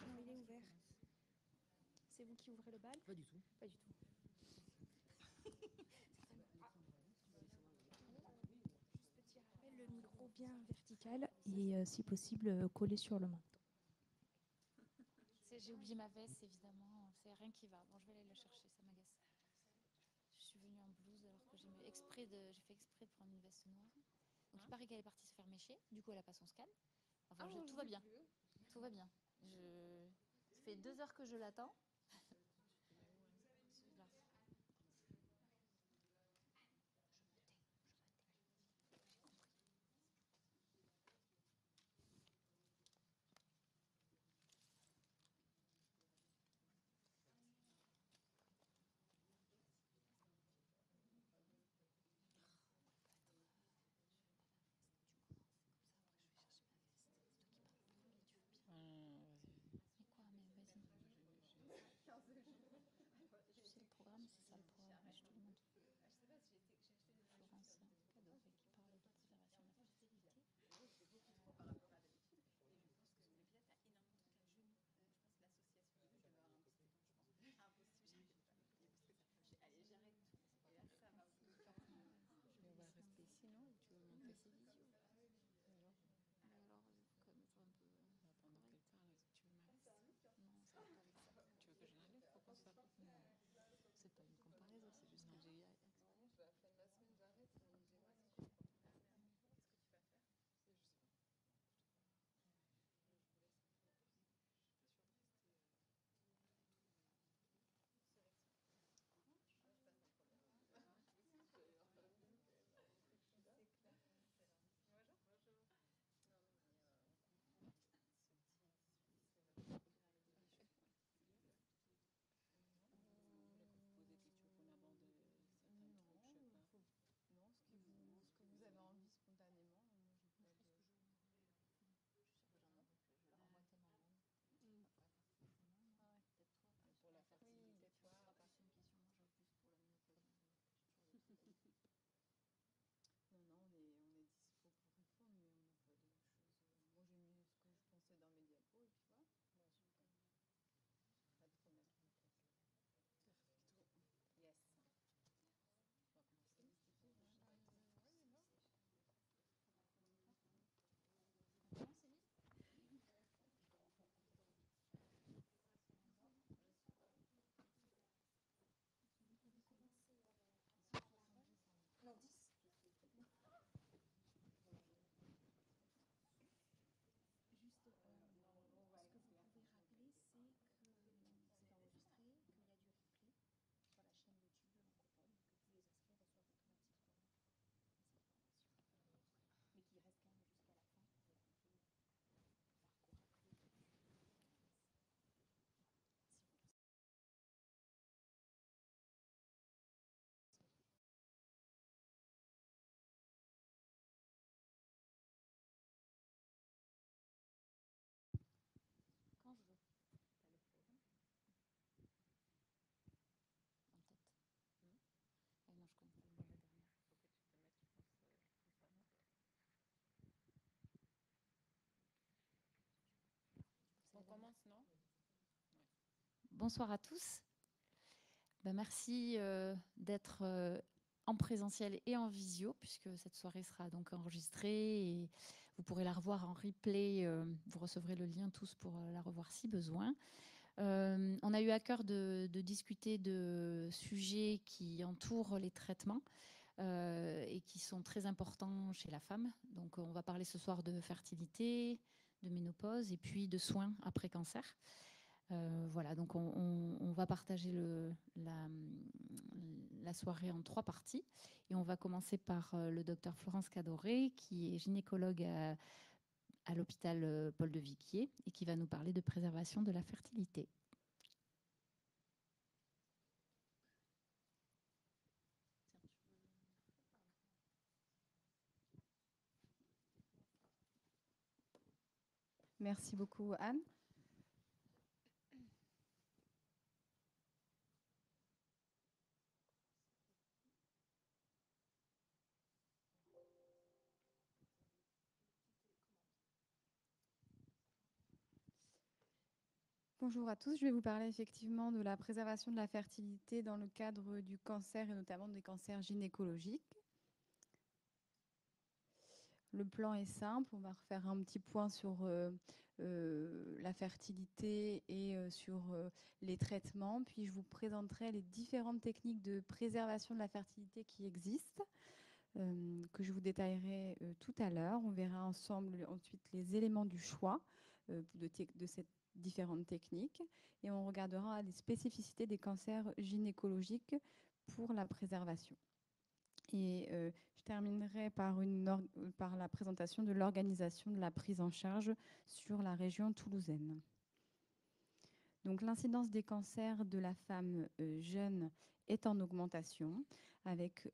Non, il est ouvert. C'est vous qui ouvrez le bal? Pas du tout. Pas du tout. Juste petit rappel, le micro bien vertical et si possible collé sur le menton. J'ai oublié ma veste, évidemment. C'est rien qui va. Bon, je vais aller la chercher, ça m'agace. Je suis venue en blouse alors que j'ai fait exprès de prendre une veste noire. Donc il paraît qu'elle est partie se faire mécher. Du coup, elle a pas son scan. Enfin, tout va bien. Tout va bien. Ça fait 2 heures que je l'attends. Là. Mais quoi, mais vas-y. Tu sais le programme, c'est ça le programme. Je te le montre. Florence Cadoré qui parle de préservation de la fertilité. On va rester ici, non? Ou tu veux monter? C'est visio. Alors, il faut quand même être un peu. Pendant qu'elle parle, tu veux ma veste? Non, ça va pas avec ça. Tu veux que je l'enlève? Pourquoi ça? C'est pas une comparaison, c'est juste que j'ai eu. À la fin de la semaine, j'arrête. J'ai mal. Qu'est-ce que tu vas faire? Je sais pas. Je vous laisse. Je suis pas sûre de rester. Poser des questions qu'on aborde certains trucs, je sais pas. Non, ce que vous avez envie spontanément. Moi, j'ai pas de... Je suis sûre que j'en aurais plus. Je leur envoie tellement de monde. Peut-être toi. Pour la fertilité, Oui, toi. ce sera plus une question. Moi, j'avais plus pour la ménopause. Non, on est dispo pour répondre, mais on n'a pas de choses. Moi, j'ai mis ce que je pensais dans mes diapos, et puis voilà. Bon, super. Pas de problème. Perfecto. Yes. On va commencer. Comment, Céline? Non, 10. Juste, ce que vous pouvez rappeler, c'est que c'est enregistré, qu'il y a du replay sur la chaîne YouTube de l'Oncopole, que tous les inscrits reçoivent automatiquement les informations. Mais qu'il reste quand même jusqu'à la fin pour écouter le parcours après. Quand je veux. T'as le programme en tête. Et non, je connais pas la dernière. Il faut que tu te mettes, je pense, tout ça. On commence, non? Bonsoir à tous. Merci d'être en présentiel et en visio, puisque cette soirée sera donc enregistrée et vous pourrez la revoir en replay. Vous recevrez le lien tous pour la revoir si besoin. On a eu à cœur de discuter de sujets qui entourent les traitements et qui sont très importants chez la femme. Donc, on va parler ce soir de fertilité, de ménopause et puis de soins après cancer. Voilà, donc on va partager la soirée en 3 parties. Et on va commencer par le docteur Florence Cadoré, qui est gynécologue à l'hôpital Paul de Viquier et qui va nous parler de préservation de la fertilité. Merci beaucoup, Anne. Bonjour à tous, je vais vous parler effectivement de la préservation de la fertilité dans le cadre du cancer et notamment des cancers gynécologiques. Le plan est simple, on va refaire un petit point sur la fertilité et sur les traitements, puis je vous présenterai les différentes techniques de préservation de la fertilité qui existent, que je vous détaillerai tout à l'heure. On verra ensemble ensuite les éléments du choix de ces différentes techniques et on regardera les spécificités des cancers gynécologiques pour la préservation. Et je terminerai par la présentation de l'organisation de la prise en charge sur la région toulousaine. Donc l'incidence des cancers de la femme jeune est en augmentation, avec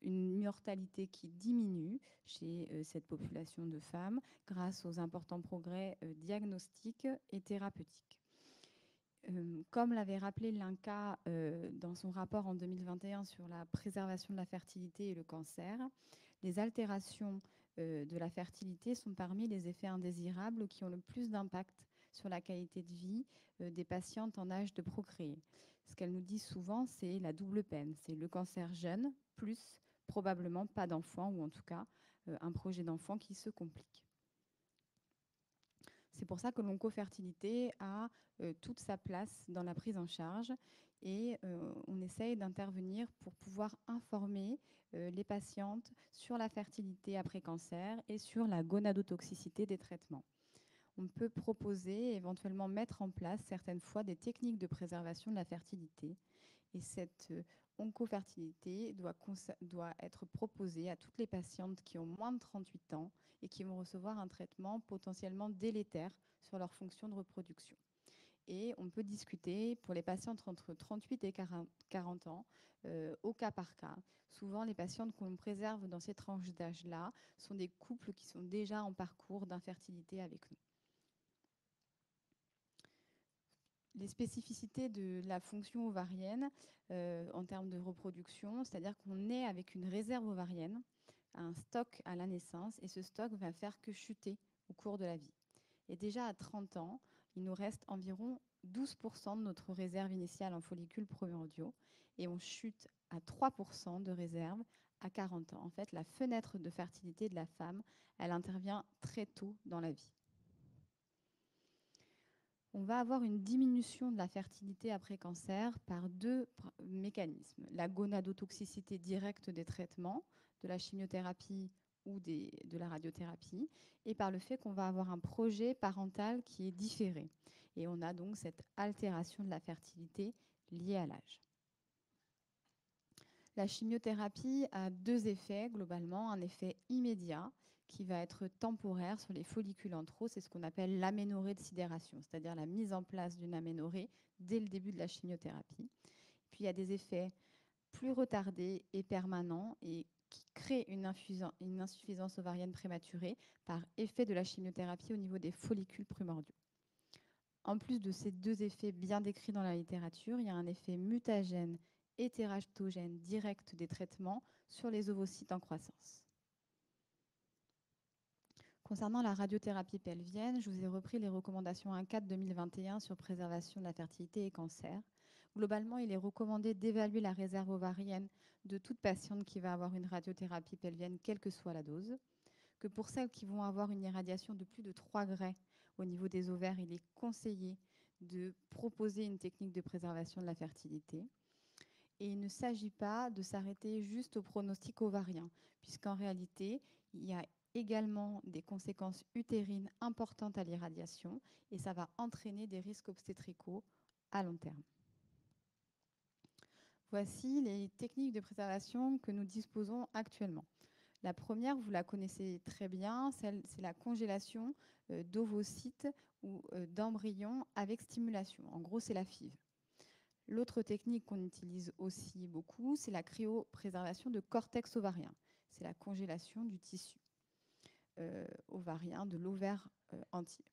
une mortalité qui diminue chez cette population de femmes grâce aux importants progrès diagnostiques et thérapeutiques. Comme l'avait rappelé l'INCa dans son rapport en 2021 sur la préservation de la fertilité et le cancer, les altérations de la fertilité sont parmi les effets indésirables qui ont le plus d'impact sur la qualité de vie des patientes en âge de procréer. Ce qu'elle nous dit souvent, c'est la double peine. C'est le cancer jeune, plus probablement pas d'enfant, ou en tout cas un projet d'enfant qui se complique. C'est pour ça que l'oncofertilité a toute sa place dans la prise en charge et on essaye d'intervenir pour pouvoir informer les patientes sur la fertilité après cancer et sur la gonadotoxicité des traitements. On peut proposer, éventuellement mettre en place certaines fois des techniques de préservation de la fertilité. Et cette oncofertilité doit être proposée à toutes les patientes qui ont moins de 38 ans et qui vont recevoir un traitement potentiellement délétère sur leur fonction de reproduction. Et on peut discuter pour les patientes entre 38 et 40 ans, au cas par cas. Souvent, les patientes qu'on préserve dans ces tranches d'âge-là sont des couples qui sont déjà en parcours d'infertilité avec nous. Les spécificités de la fonction ovarienne en termes de reproduction, c'est-à-dire qu'on est avec une réserve ovarienne, un stock à la naissance, et ce stock va faire que chuter au cours de la vie. Et déjà à 30 ans, il nous reste environ 12% de notre réserve initiale en follicules primordiaux, et on chute à 3% de réserve à 40 ans. En fait, la fenêtre de fertilité de la femme, elle intervient très tôt dans la vie. On va avoir une diminution de la fertilité après cancer par deux mécanismes. La gonadotoxicité directe des traitements, de la chimiothérapie ou de la radiothérapie, et par le fait qu'on va avoir un projet parental qui est différé. Et on a donc cette altération de la fertilité liée à l'âge. La chimiothérapie a deux effets globalement. Un effet immédiat qui va être temporaire sur les follicules en trop, c'est ce qu'on appelle l'aménorrhée de sidération, c'est-à-dire la mise en place d'une aménorrhée dès le début de la chimiothérapie. Puis il y a des effets plus retardés et permanents et qui créent une insuffisance ovarienne prématurée par effet de la chimiothérapie au niveau des follicules primordiaux. En plus de ces deux effets bien décrits dans la littérature, il y a un effet mutagène et tératogène direct des traitements sur les ovocytes en croissance. Concernant la radiothérapie pelvienne, je vous ai repris les recommandations 1.4 2021 sur préservation de la fertilité et cancer. Globalement, il est recommandé d'évaluer la réserve ovarienne de toute patiente qui va avoir une radiothérapie pelvienne, quelle que soit la dose. Que pour celles qui vont avoir une irradiation de plus de 3 grès au niveau des ovaires, il est conseillé de proposer une technique de préservation de la fertilité. Et il ne s'agit pas de s'arrêter juste au pronostic ovarien, puisqu'en réalité, il y a également des conséquences utérines importantes à l'irradiation et ça va entraîner des risques obstétricaux à long terme. Voici les techniques de préservation que nous disposons actuellement. La première, vous la connaissez très bien, c'est la congélation d'ovocytes ou d'embryons avec stimulation. En gros, c'est la FIV. L'autre technique qu'on utilise aussi beaucoup, c'est la cryopréservation de cortex ovarien. C'est la congélation du tissu ovarien, de l'ovaire entier.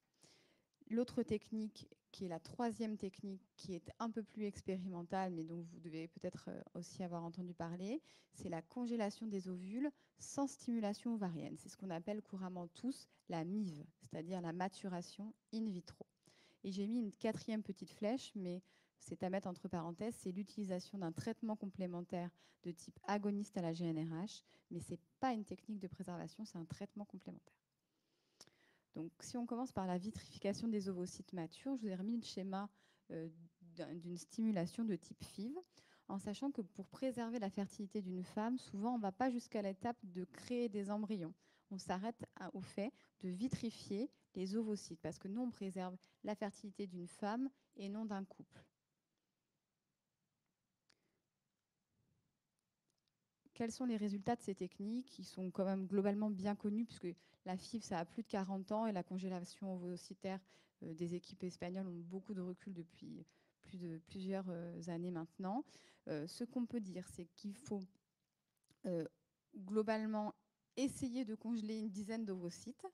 L'autre technique, qui est la troisième technique, qui est un peu plus expérimentale, mais dont vous devez peut-être aussi avoir entendu parler, c'est la congélation des ovules sans stimulation ovarienne. C'est ce qu'on appelle couramment tous la MIV, c'est-à-dire la maturation in vitro. Et j'ai mis une 4e petite flèche, mais c'est à mettre entre parenthèses, c'est l'utilisation d'un traitement complémentaire de type agoniste à la GnRH, mais ce n'est pas une technique de préservation, c'est un traitement complémentaire. Donc, si on commence par la vitrification des ovocytes matures, je vous ai remis le schéma d'une stimulation de type FIV, en sachant que pour préserver la fertilité d'une femme, souvent, on ne va pas jusqu'à l'étape de créer des embryons. On s'arrête au fait de vitrifier les ovocytes, parce que nous, on préserve la fertilité d'une femme et non d'un couple. Quels sont les résultats de ces techniques? Qui sont quand même globalement bien connus, puisque la FIV, ça a plus de 40 ans, et la congélation ovocytaire des équipes espagnoles ont beaucoup de recul depuis plusieurs années maintenant. Ce qu'on peut dire, c'est qu'il faut globalement essayer de congeler une dizaine d'ovocytes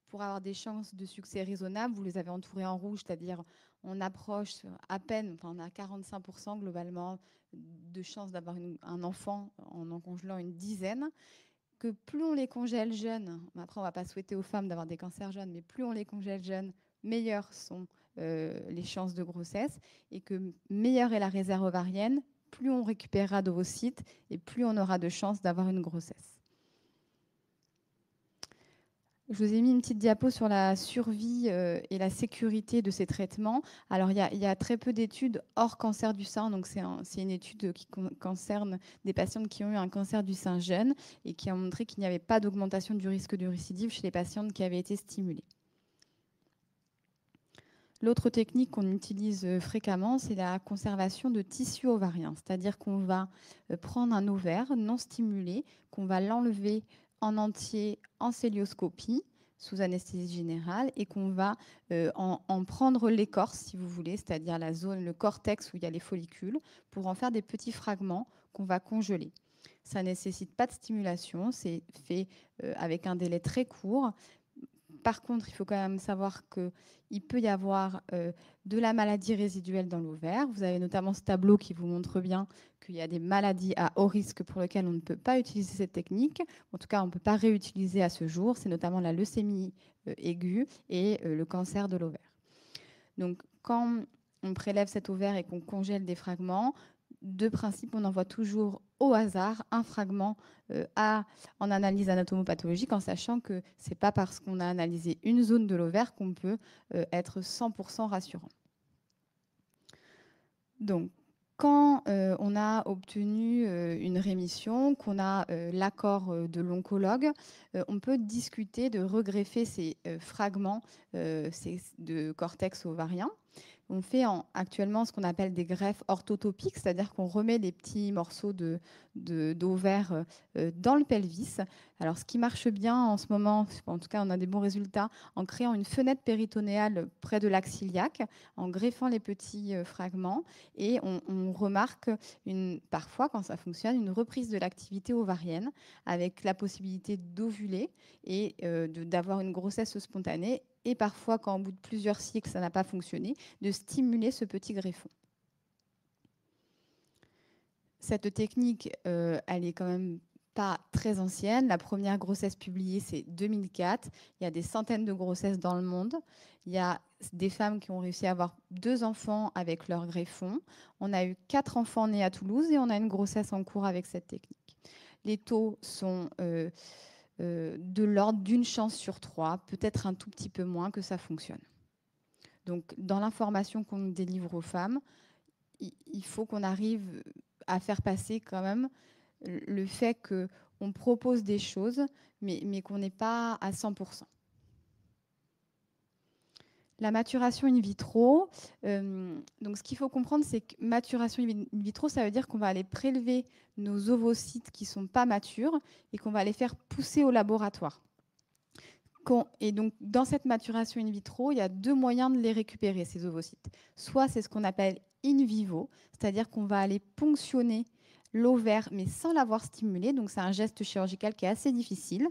pour avoir des chances de succès raisonnables. Vous les avez entourés en rouge, c'est-à-dire on approche à peine, enfin on a 45% globalement de chances d'avoir un enfant en congelant une dizaine. Que plus on les congèle jeunes, après on ne va pas souhaiter aux femmes d'avoir des cancers jeunes, mais plus on les congèle jeunes, meilleures sont les chances de grossesse, et que meilleure est la réserve ovarienne, plus on récupérera d'ovocytes et plus on aura de chances d'avoir une grossesse. Je vous ai mis une petite diapo sur la survie et la sécurité de ces traitements. Alors, il y a très peu d'études hors cancer du sein. Donc, c'est une étude qui concerne des patientes qui ont eu un cancer du sein jeune et qui a montré qu'il n'y avait pas d'augmentation du risque de récidive chez les patientes qui avaient été stimulées. L'autre technique qu'on utilise fréquemment, c'est la conservation de tissu ovarien. C'est-à-dire qu'on va prendre un ovaire non stimulé, qu'on va l'enlever en entier en célioscopie sous anesthésie générale, et qu'on va en prendre l'écorce, si vous voulez, c'est-à-dire la zone, le cortex où il y a les follicules, pour en faire des petits fragments qu'on va congeler. Ça ne nécessite pas de stimulation, c'est fait avec un délai très court. Par contre, il faut quand même savoir qu'il peut y avoir de la maladie résiduelle dans l'ovaire. Vous avez notamment ce tableau qui vous montre bien qu'il y a des maladies à haut risque pour lesquelles on ne peut pas utiliser cette technique. En tout cas, on ne peut pas réutiliser à ce jour. C'est notamment la leucémie aiguë et le cancer de l'ovaire. Donc, quand on prélève cet ovaire et qu'on congèle des fragments, de principe, on envoie toujours au hasard un fragment en analyse anatomopathologique, en sachant que ce n'est pas parce qu'on a analysé une zone de l'ovaire qu'on peut être 100% rassurant. Donc, quand on a obtenu une rémission, qu'on a l'accord de l'oncologue, on peut discuter de regreffer ces fragments de cortex ovarien. On fait actuellement ce qu'on appelle des greffes orthotopiques, c'est-à-dire qu'on remet des petits morceaux d'ovaire dans le pelvis. Alors, ce qui marche bien en ce moment, en tout cas, on a des bons résultats, en créant une fenêtre péritonéale près de l'axe iliaque, en greffant les petits fragments, et on remarque parfois, quand ça fonctionne, une reprise de l'activité ovarienne avec la possibilité d'ovuler et d'avoir une grossesse spontanée, et parfois, quand au bout de plusieurs cycles, ça n'a pas fonctionné, de stimuler ce petit greffon. Cette technique, elle est quand même pas très ancienne. La première grossesse publiée, c'est 2004. Il y a des centaines de grossesses dans le monde. Il y a des femmes qui ont réussi à avoir 2 enfants avec leur greffon. On a eu 4 enfants nés à Toulouse et on a une grossesse en cours avec cette technique. Les taux sont de l'ordre d'une chance sur 3, peut-être un tout petit peu moins, que ça fonctionne. Donc, dans l'information qu'on délivre aux femmes, il faut qu'on arrive à faire passer quand même le fait qu'on propose des choses, mais qu'on n'est pas à 100%. La maturation in vitro, donc ce qu'il faut comprendre, c'est que maturation in vitro, ça veut dire qu'on va aller prélever nos ovocytes qui ne sont pas matures et qu'on va les faire pousser au laboratoire. Et donc, dans cette maturation in vitro, il y a 2 moyens de les récupérer, ces ovocytes. Soit c'est ce qu'on appelle in vivo, c'est-à-dire qu'on va aller ponctionner l'ovaire, mais sans l'avoir stimulé. Donc, c'est un geste chirurgical qui est assez difficile.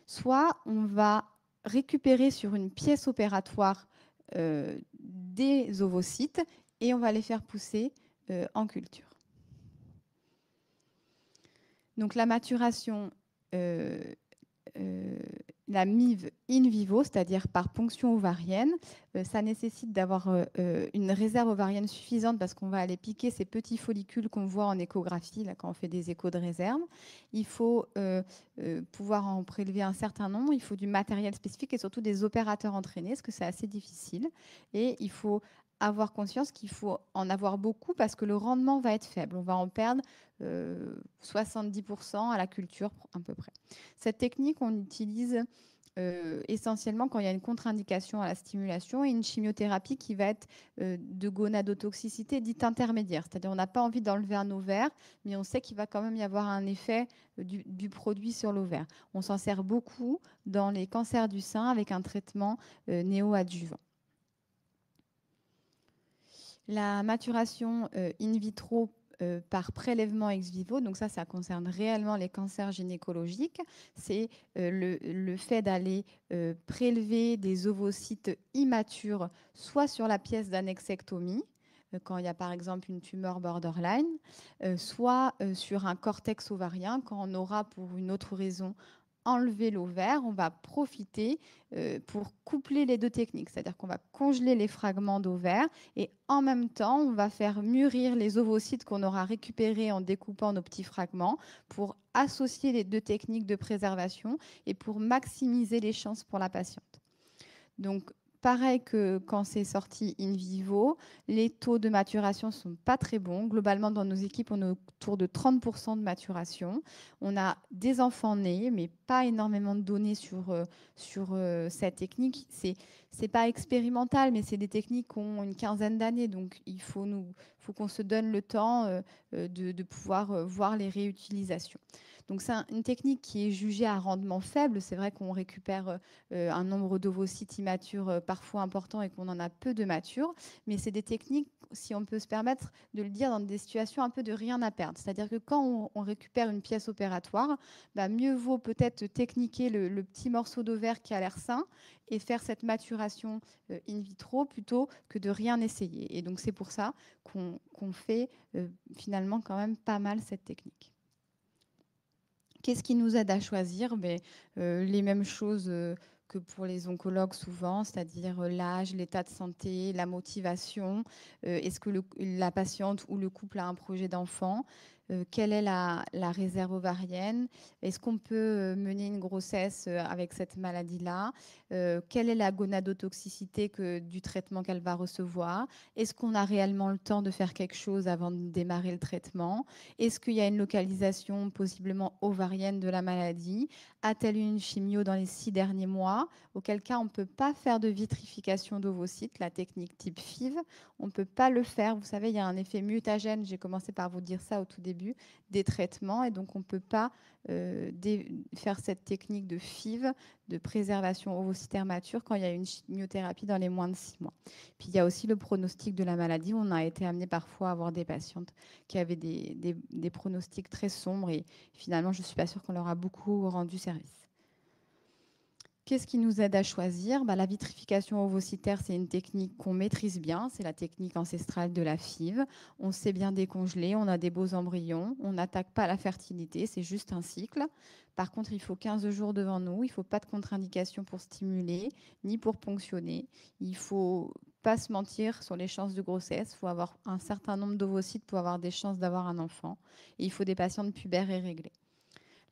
Soit on va récupérer sur une pièce opératoire des ovocytes et on va les faire pousser en culture. Donc, la maturation la MIV in vivo, c'est-à-dire par ponction ovarienne. Ça nécessite d'avoir une réserve ovarienne suffisante parce qu'on va aller piquer ces petits follicules qu'on voit en échographie là, quand on fait des échos de réserve. Il faut pouvoir en prélever un certain nombre. Il faut du matériel spécifique et surtout des opérateurs entraînés, parce que c'est assez difficile. Et il faut avoir conscience qu'il faut en avoir beaucoup parce que le rendement va être faible. On va en perdre 70% à la culture à peu près. Cette technique, on l'utilise essentiellement quand il y a une contre-indication à la stimulation et une chimiothérapie qui va être de gonadotoxicité dite intermédiaire. C'est-à-dire on n'a pas envie d'enlever un ovaire, mais on sait qu'il va quand même y avoir un effet du produit sur l'ovaire. On s'en sert beaucoup dans les cancers du sein avec un traitement néoadjuvant. La maturation in vitro par prélèvement ex vivo, donc ça concerne réellement les cancers gynécologiques, c'est le fait d'aller prélever des ovocytes immatures, soit sur la pièce d'annexectomie, quand il y a par exemple une tumeur borderline, soit sur un cortex ovarien, quand on aura pour une autre raison enlever l'ovaire, on va profiter pour coupler les deux techniques. C'est-à-dire qu'on va congeler les fragments d'ovaire et en même temps, on va faire mûrir les ovocytes qu'on aura récupérés en découpant nos petits fragments pour associer les deux techniques de préservation et pour maximiser les chances pour la patiente. Donc, pareil que quand c'est sorti in vivo, les taux de maturation ne sont pas très bons. Globalement, dans nos équipes, on est autour de 30% de maturation. On a des enfants nés, mais pas énormément de données sur cette technique. C'est pas expérimental, mais c'est des techniques qui ont une quinzaine d'années. Donc, il faut qu'on se donne le temps de pouvoir voir les réutilisations. Donc, c'est une technique qui est jugée à rendement faible. C'est vrai qu'on récupère un nombre d'ovocytes immatures parfois important et qu'on en a peu de matures. Mais c'est des techniques, si on peut se permettre de le dire, dans des situations un peu de rien à perdre. C'est-à-dire que quand on récupère une pièce opératoire, mieux vaut peut-être techniquer le petit morceau d'ovaire qui a l'air sain et faire cette maturation in vitro plutôt que de rien essayer. Et donc, c'est pour ça qu'on fait finalement quand même pas mal cette technique. Qu'est-ce qui nous aide à choisir? Les mêmes choses que pour les oncologues souvent, c'est-à-dire l'âge, l'état de santé, la motivation. Est-ce que la patiente ou le couple a un projet d'enfant? Quelle est la réserve ovarienne? Est-ce qu'on peut mener une grossesse avec cette maladie-là? Quelle est la gonadotoxicité du traitement qu'elle va recevoir? Est-ce qu'on a réellement le temps de faire quelque chose avant de démarrer le traitement? Est-ce qu'il y a une localisation possiblement ovarienne de la maladie? A-t-elle eu une chimio dans les 6 derniers mois? Auquel cas, on ne peut pas faire de vitrification d'ovocytes, la technique type FIV. On ne peut pas le faire. Vous savez, il y a un effet mutagène, j'ai commencé par vous dire ça au tout début, des traitements. Et donc, on ne peut pas faire cette technique de FIV, de préservation ovocytaire mature, quand il y a une chimiothérapie dans les moins de 6 mois. Puis, il y a aussi le pronostic de la maladie. On a été amené parfois à avoir des patientes qui avaient des pronostics très sombres. Et finalement, je ne suis pas sûre qu'on leur a beaucoup rendu service. Qu'est-ce qui nous aide à choisir? La vitrification ovocytaire, c'est une technique qu'on maîtrise bien. C'est la technique ancestrale de la FIV. On sait bien décongeler, on a des beaux embryons, on n'attaque pas la fertilité, c'est juste un cycle. Par contre, il faut 15 jours devant nous, il ne faut pas de contre-indication pour stimuler, ni pour ponctionner. Il ne faut pas se mentir sur les chances de grossesse. Il faut avoir un certain nombre d'ovocytes pour avoir des chances d'avoir un enfant. Et il faut des patientes pubères et réglées.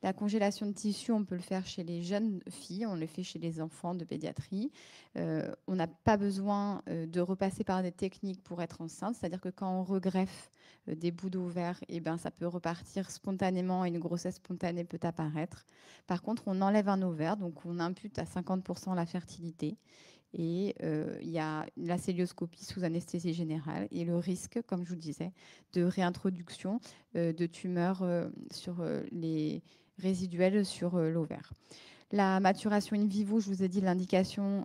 La congélation de tissu, on peut le faire chez les jeunes filles, on le fait chez les enfants de pédiatrie. On n'a pas besoin de repasser par des techniques pour être enceinte, c'est-à-dire que quand on regreffe des bouts d'ovaire, ça peut repartir spontanément et une grossesse spontanée peut apparaître. Par contre, on enlève un ovaire, donc on impute à 50% la fertilité. Et il y a la célioscopie sous anesthésie générale et le risque, comme je vous disais, de réintroduction de tumeurs sur les résiduelles sur l'ovaire. La maturation in vivo, je vous ai dit, l'indication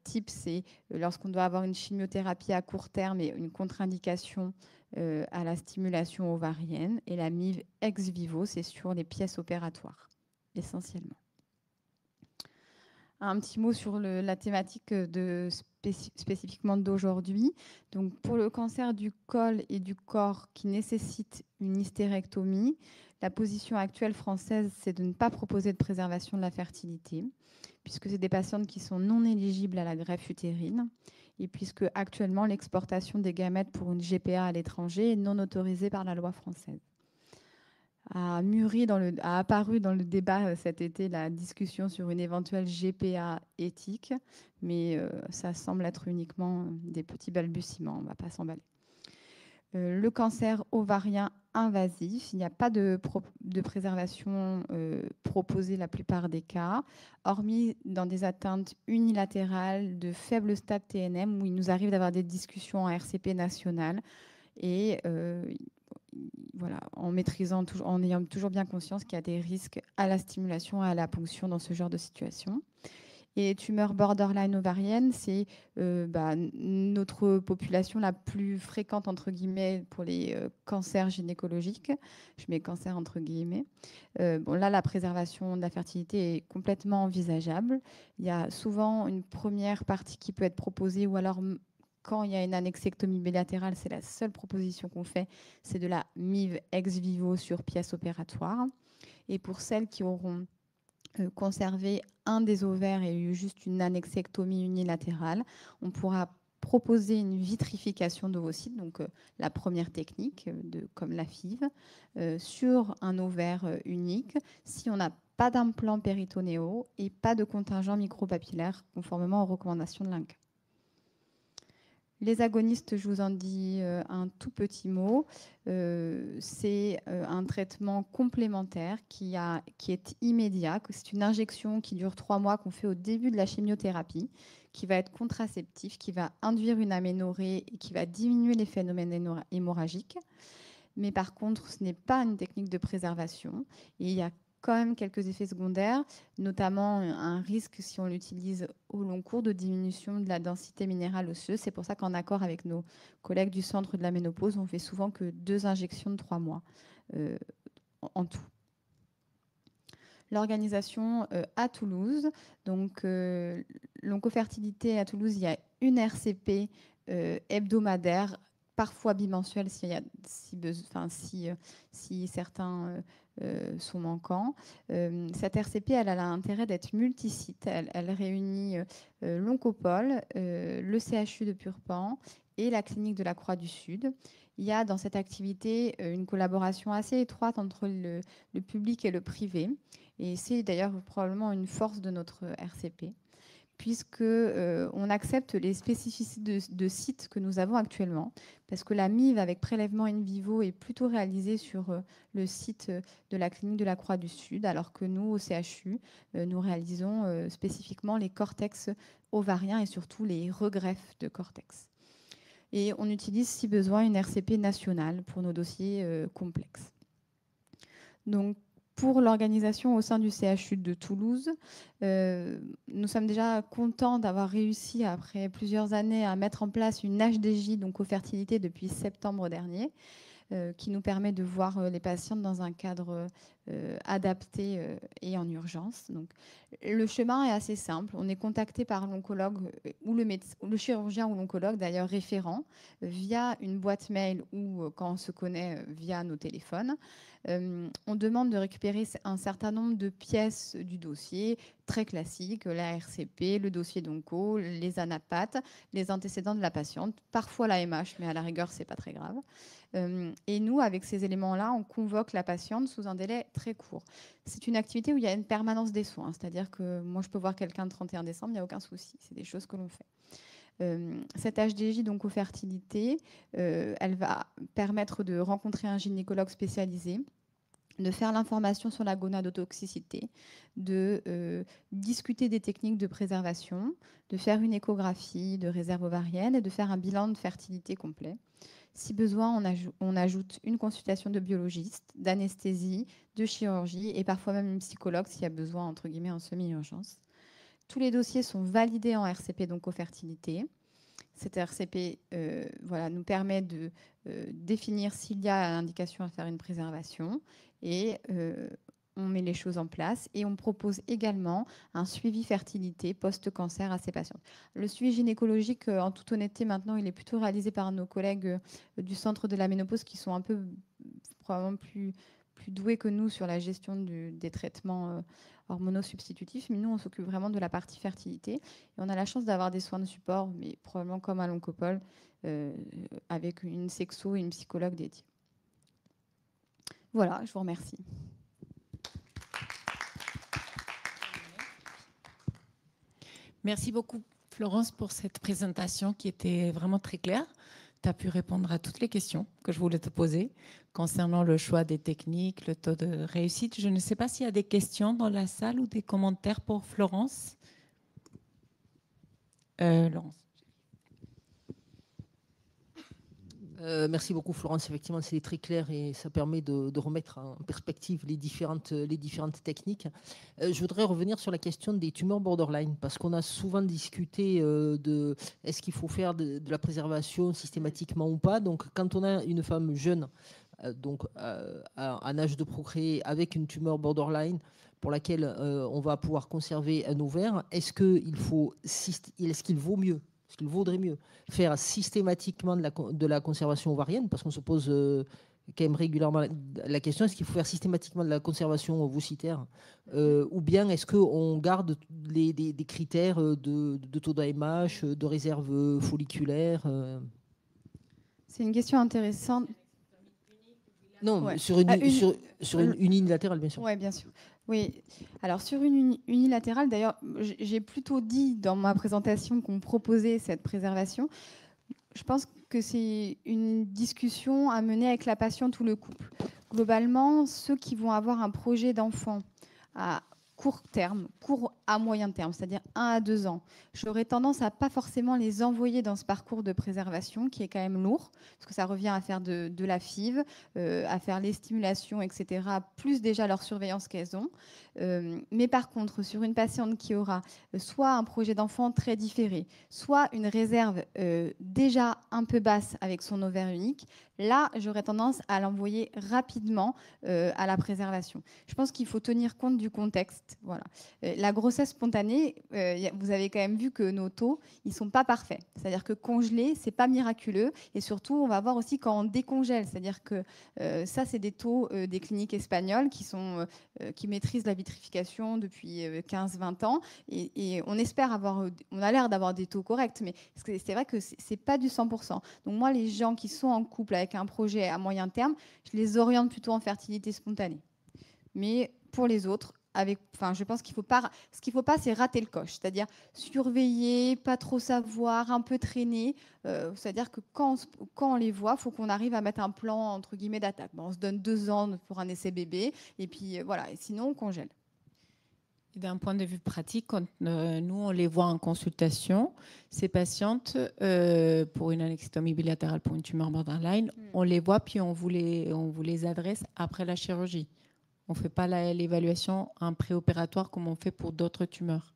type, c'est lorsqu'on doit avoir une chimiothérapie à court terme et une contre-indication à la stimulation ovarienne. Et la MIV ex vivo, c'est sur les pièces opératoires, essentiellement. Un petit mot sur la thématique spécifiquement d'aujourd'hui. Donc, pour le cancer du col et du corps qui nécessite une hystérectomie, la position actuelle française, c'est de ne pas proposer de préservation de la fertilité, puisque c'est des patientes qui sont non éligibles à la greffe utérine, et puisque actuellement l'exportation des gamètes pour une GPA à l'étranger est non autorisée par la loi française. A apparu dans le débat cet été la discussion sur une éventuelle GPA éthique, mais ça semble être uniquement des petits balbutiements, on ne va pas s'emballer. Le cancer ovarien invasif, il n'y a pas de préservation proposée la plupart des cas, hormis dans des atteintes unilatérales de faible stade TNM où il nous arrive d'avoir des discussions en RCP nationale et voilà, en ayant toujours bien conscience qu'il y a des risques à la stimulation et à la ponction dans ce genre de situation. Et tumeurs borderline ovariennes, c'est notre population la plus fréquente, entre guillemets, pour les cancers gynécologiques. Je mets cancer entre guillemets. Là, la préservation de la fertilité est complètement envisageable. Il y a souvent une première partie qui peut être proposée, ou alors quand il y a une annexectomie bilatérale, c'est la seule proposition qu'on fait, c'est de la MIV ex vivo sur pièce opératoire. Et pour celles qui auront conservé un des ovaires et eu juste une annexectomie unilatérale, on pourra proposer une vitrification d'ovocytes, donc la première technique, comme la FIV, sur un ovaire unique, si on n'a pas d'implant péritonéaux et pas de contingent micropapillaire, conformément aux recommandations de l'INCa. Les agonistes, je vous en dis un tout petit mot. C'est un traitement complémentaire qui est immédiat. C'est une injection qui dure 3 mois qu'on fait au début de la chimiothérapie, qui va être contraceptif, qui va induire une aménorrhée et qui va diminuer les phénomènes hémorragiques. Mais par contre, ce n'est pas une technique de préservation. Et il y a quand même quelques effets secondaires, notamment un risque, si on l'utilise au long cours, de diminution de la densité minérale osseuse. C'est pour ça qu'en accord avec nos collègues du centre de la ménopause, on fait souvent que 2 injections de 3 mois en tout. L'organisation à Toulouse, donc l'oncofertilité à Toulouse, il y a une RCP hebdomadaire, parfois bimensuelle si certains sont manquants. Cette RCP, elle a l'intérêt d'être multisite. Elle réunit l'Oncopole, le CHU de Purpan et la clinique de la Croix du Sud. Il y a dans cette activité une collaboration assez étroite entre le public et le privé. Et c'est d'ailleurs probablement une force de notre RCP, puisqu'on accepte les spécificités de sites que nous avons actuellement, parce que la MIV avec prélèvement in vivo est plutôt réalisée sur le site de la clinique de la Croix du Sud, alors que nous, au CHU, nous réalisons spécifiquement les cortex ovariens et surtout les regreffes de cortex. Et on utilise, si besoin, une RCP nationale pour nos dossiers complexes. Donc, pour l'organisation au sein du CHU de Toulouse, nous sommes déjà contents d'avoir réussi, après plusieurs années, à mettre en place une HDJ, donc aux fertilités, depuis septembre dernier, qui nous permet de voir les patientes dans un cadre adapté et en urgence. Donc, le chemin est assez simple. On est contacté par l'oncologue ou le chirurgien ou l'oncologue, d'ailleurs référent, via une boîte mail ou, quand on se connaît, via nos téléphones. On demande de récupérer un certain nombre de pièces du dossier, très classiques, la RCP, le dossier d'onco, les anapates, les antécédents de la patiente, parfois la MH, mais à la rigueur, c'est pas très grave. Et nous, avec ces éléments-là, on convoque la patiente sous un délai très court. C'est une activité où il y a une permanence des soins, c'est-à-dire que moi, je peux voir quelqu'un le 31 décembre, il n'y a aucun souci. C'est des choses que l'on fait. Cette HDJ, donc aux fertilités, elle va permettre de rencontrer un gynécologue spécialisé, de faire l'information sur la gonadotoxicité, de discuter des techniques de préservation, de faire une échographie de réserve ovarienne et de faire un bilan de fertilité complet. Si besoin, on ajoute une consultation de biologiste, d'anesthésie, de chirurgie et parfois même une psychologue s'il y a besoin, entre guillemets, en semi-urgence. Tous les dossiers sont validés en RCP, donc aux fertilités. Cette RCP nous permet de définir s'il y a indication à faire une préservation et on met les choses en place et on propose également un suivi fertilité post-cancer à ces patients. Le suivi gynécologique, en toute honnêteté, maintenant, il est plutôt réalisé par nos collègues du centre de la ménopause qui sont un peu probablement plus doués que nous sur la gestion des traitements hormonosubstitutifs, mais nous, on s'occupe vraiment de la partie fertilité. Et on a la chance d'avoir des soins de support, mais probablement comme à l'Oncopole, avec une sexo et une psychologue dédiée. Voilà, je vous remercie. Merci beaucoup, Florence, pour cette présentation qui était vraiment très claire. Tu as pu répondre à toutes les questions que je voulais te poser concernant le choix des techniques, le taux de réussite. Je ne sais pas s'il y a des questions dans la salle ou des commentaires pour Florence. Laurence. Merci beaucoup Florence, effectivement c'est très clair et ça permet de remettre en perspective les différentes techniques. Je voudrais revenir sur la question des tumeurs borderline parce qu'on a souvent discuté de est-ce qu'il faut faire de la préservation systématiquement ou pas. Donc quand on a une femme jeune, en âge de procréer avec une tumeur borderline pour laquelle on va pouvoir conserver un ovaire, est-ce qu'il vaut mieux, est-ce qu'il vaudrait mieux faire systématiquement de la conservation ovarienne, parce qu'on se pose quand même régulièrement la question, est-ce qu'il faut faire systématiquement de la conservation ovocytaire ou bien est-ce qu'on garde des critères de taux d'AMH, de réserve folliculaire C'est une question intéressante. Non, Ouais. sur une unilatérale, bien sûr. Oui, bien sûr. Oui. Alors, sur une unilatérale, d'ailleurs, j'ai plutôt dit dans ma présentation qu'on proposait cette préservation. Je pense que c'est une discussion à mener avec la patiente ou le couple. Globalement, ceux qui vont avoir un projet d'enfant à court terme, court à moyen terme, c'est-à-dire 1 à 2 ans, j'aurais tendance à pas forcément les envoyer dans ce parcours de préservation qui est quand même lourd, parce que ça revient à faire de la FIV, à faire les stimulations, etc., plus déjà leur surveillance qu'elles ont. Mais par contre, sur une patiente qui aura soit un projet d'enfant très différé, soit une réserve déjà un peu basse avec son ovaire unique, là, j'aurais tendance à l'envoyer rapidement à la préservation. Je pense qu'il faut tenir compte du contexte. Voilà. La grossesse spontanée, vous avez quand même vu que nos taux, ils ne sont pas parfaits. C'est-à-dire que congeler, ce n'est pas miraculeux. Et surtout, on va voir aussi quand on décongèle. C'est-à-dire que ça, c'est des taux des cliniques espagnoles qui maîtrisent la vitrification depuis 15-20 ans. Et on espère on a l'air d'avoir des taux corrects, mais c'est vrai que ce n'est pas du 100%. Donc moi, les gens qui sont en couple avec un projet à moyen terme, je les oriente plutôt en fertilité spontanée. Mais pour les autres, je pense qu'il faut pas. Ce qu'il ne faut pas, c'est rater le coche, c'est-à-dire surveiller, pas trop savoir, un peu traîner. C'est-à-dire que quand on les voit, il faut qu'on arrive à mettre un plan entre guillemets d'attaque. Bon, on se donne 2 ans pour un essai bébé, et puis voilà. Et sinon, on congèle. D'un point de vue pratique, quand nous, on les voit en consultation, ces patientes, pour une anexectomie bilatérale, pour une tumeur borderline, on les voit, puis on vous les adresse après la chirurgie. On ne fait pas l'évaluation en préopératoire comme on fait pour d'autres tumeurs.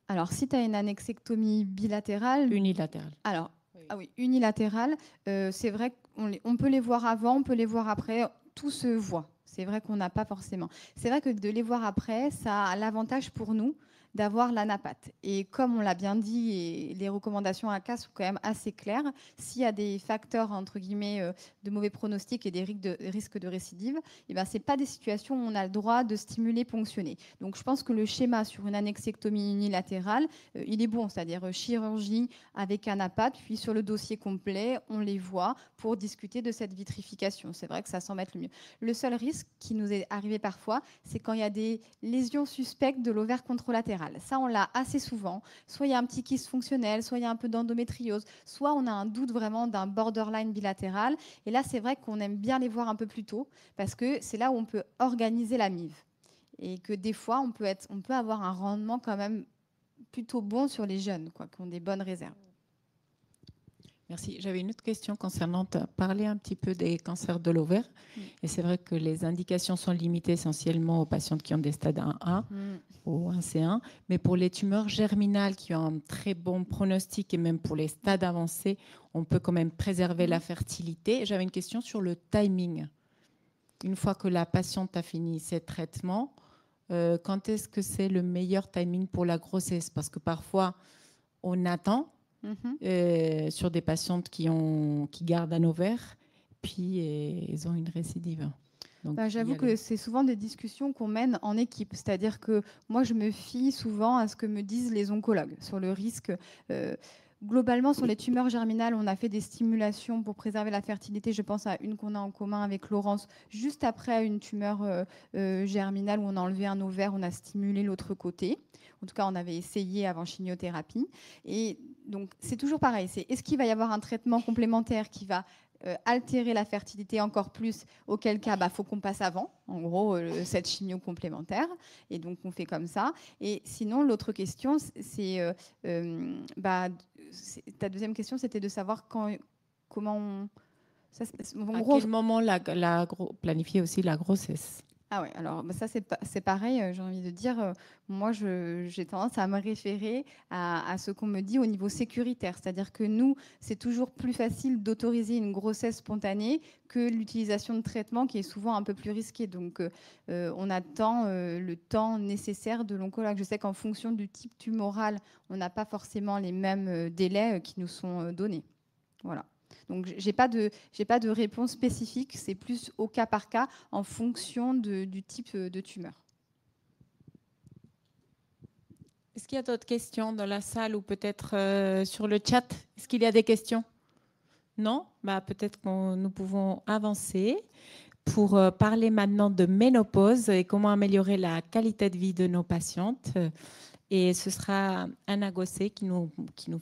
Alors, si tu as une anexectomie bilatérale... Unilatérale. Alors, oui, unilatérale, c'est vrai qu'on peut les voir avant, on peut les voir après, tout se voit. C'est vrai qu'on n'a pas forcément. C'est vrai que de les voir après, ça a l'avantage pour nous d'avoir l'anapathe. Et comme on l'a bien dit, et les recommandations ACA sont quand même assez claires, s'il y a des facteurs, entre guillemets, de mauvais pronostics et des risques de récidive, eh ben, ce n'est pas des situations où on a le droit de stimuler, ponctionner. Donc je pense que le schéma sur une anexectomie unilatérale, il est bon, c'est-à-dire chirurgie avec anapathe, puis sur le dossier complet, on les voit pour discuter de cette vitrification. C'est vrai que ça semble être le mieux. Le seul risque qui nous est arrivé parfois, c'est quand il y a des lésions suspectes de l'ovaire contralatéral. Ça, on l'a assez souvent. Soit il y a un petit kyste fonctionnel, soit il y a un peu d'endométriose, soit on a un doute vraiment d'un borderline bilatéral. Et là, c'est vrai qu'on aime bien les voir un peu plus tôt parce que c'est là où on peut organiser la MIV. Et que des fois, on peut avoir un rendement quand même plutôt bon sur les jeunes, qui ont des bonnes réserves. Merci. J'avais une autre question concernant, tu as parlé un petit peu des cancers de l'ovaire. Et c'est vrai que les indications sont limitées essentiellement aux patientes qui ont des stades 1A ou 1C1. Mais pour les tumeurs germinales qui ont un très bon pronostic et même pour les stades avancés, on peut quand même préserver la fertilité. J'avais une question sur le timing. Une fois que la patiente a fini ses traitements, quand est-ce que c'est le meilleur timing pour la grossesse? Parce que parfois, on attend sur des patientes qui gardent un ovaire, puis ils ont une récidive. Donc, j'avoue que c'est souvent des discussions qu'on mène en équipe. C'est-à-dire que moi, je me fie souvent à ce que me disent les oncologues sur le risque. Globalement, sur les tumeurs germinales, on a fait des stimulations pour préserver la fertilité. Je pense à une qu'on a en commun avec Laurence. Juste après une tumeur germinale où on a enlevé un ovaire, on a stimulé l'autre côté. En tout cas, on avait essayé avant chimiothérapie. Et donc, c'est toujours pareil. Est-ce qu'il va y avoir un traitement complémentaire qui va altérer la fertilité encore plus, auquel cas faut qu'on passe avant, en gros, cette chimio complémentaire. Et donc, on fait comme ça. Et sinon, l'autre question, ta deuxième question, c'était de savoir comment on... À quel moment planifier aussi la grossesse? Ah ouais, alors ça c'est pareil, j'ai envie de dire, moi j'ai tendance à me référer à ce qu'on me dit au niveau sécuritaire. C'est-à-dire que nous, c'est toujours plus facile d'autoriser une grossesse spontanée que l'utilisation de traitements qui est souvent un peu plus risqué. Donc on attend le temps nécessaire de l'oncologue. Je sais qu'en fonction du type tumoral, on n'a pas forcément les mêmes délais qui nous sont donnés. Voilà. Donc, je n'ai pas de réponse spécifique, c'est plus au cas par cas en fonction du type de tumeur. Est-ce qu'il y a d'autres questions dans la salle ou peut-être sur le chat? Est-ce qu'il y a des questions? Non? Peut-être que nous pouvons avancer pour parler maintenant de ménopause et comment améliorer la qualité de vie de nos patientes. Et ce sera Anna Gosset qui nous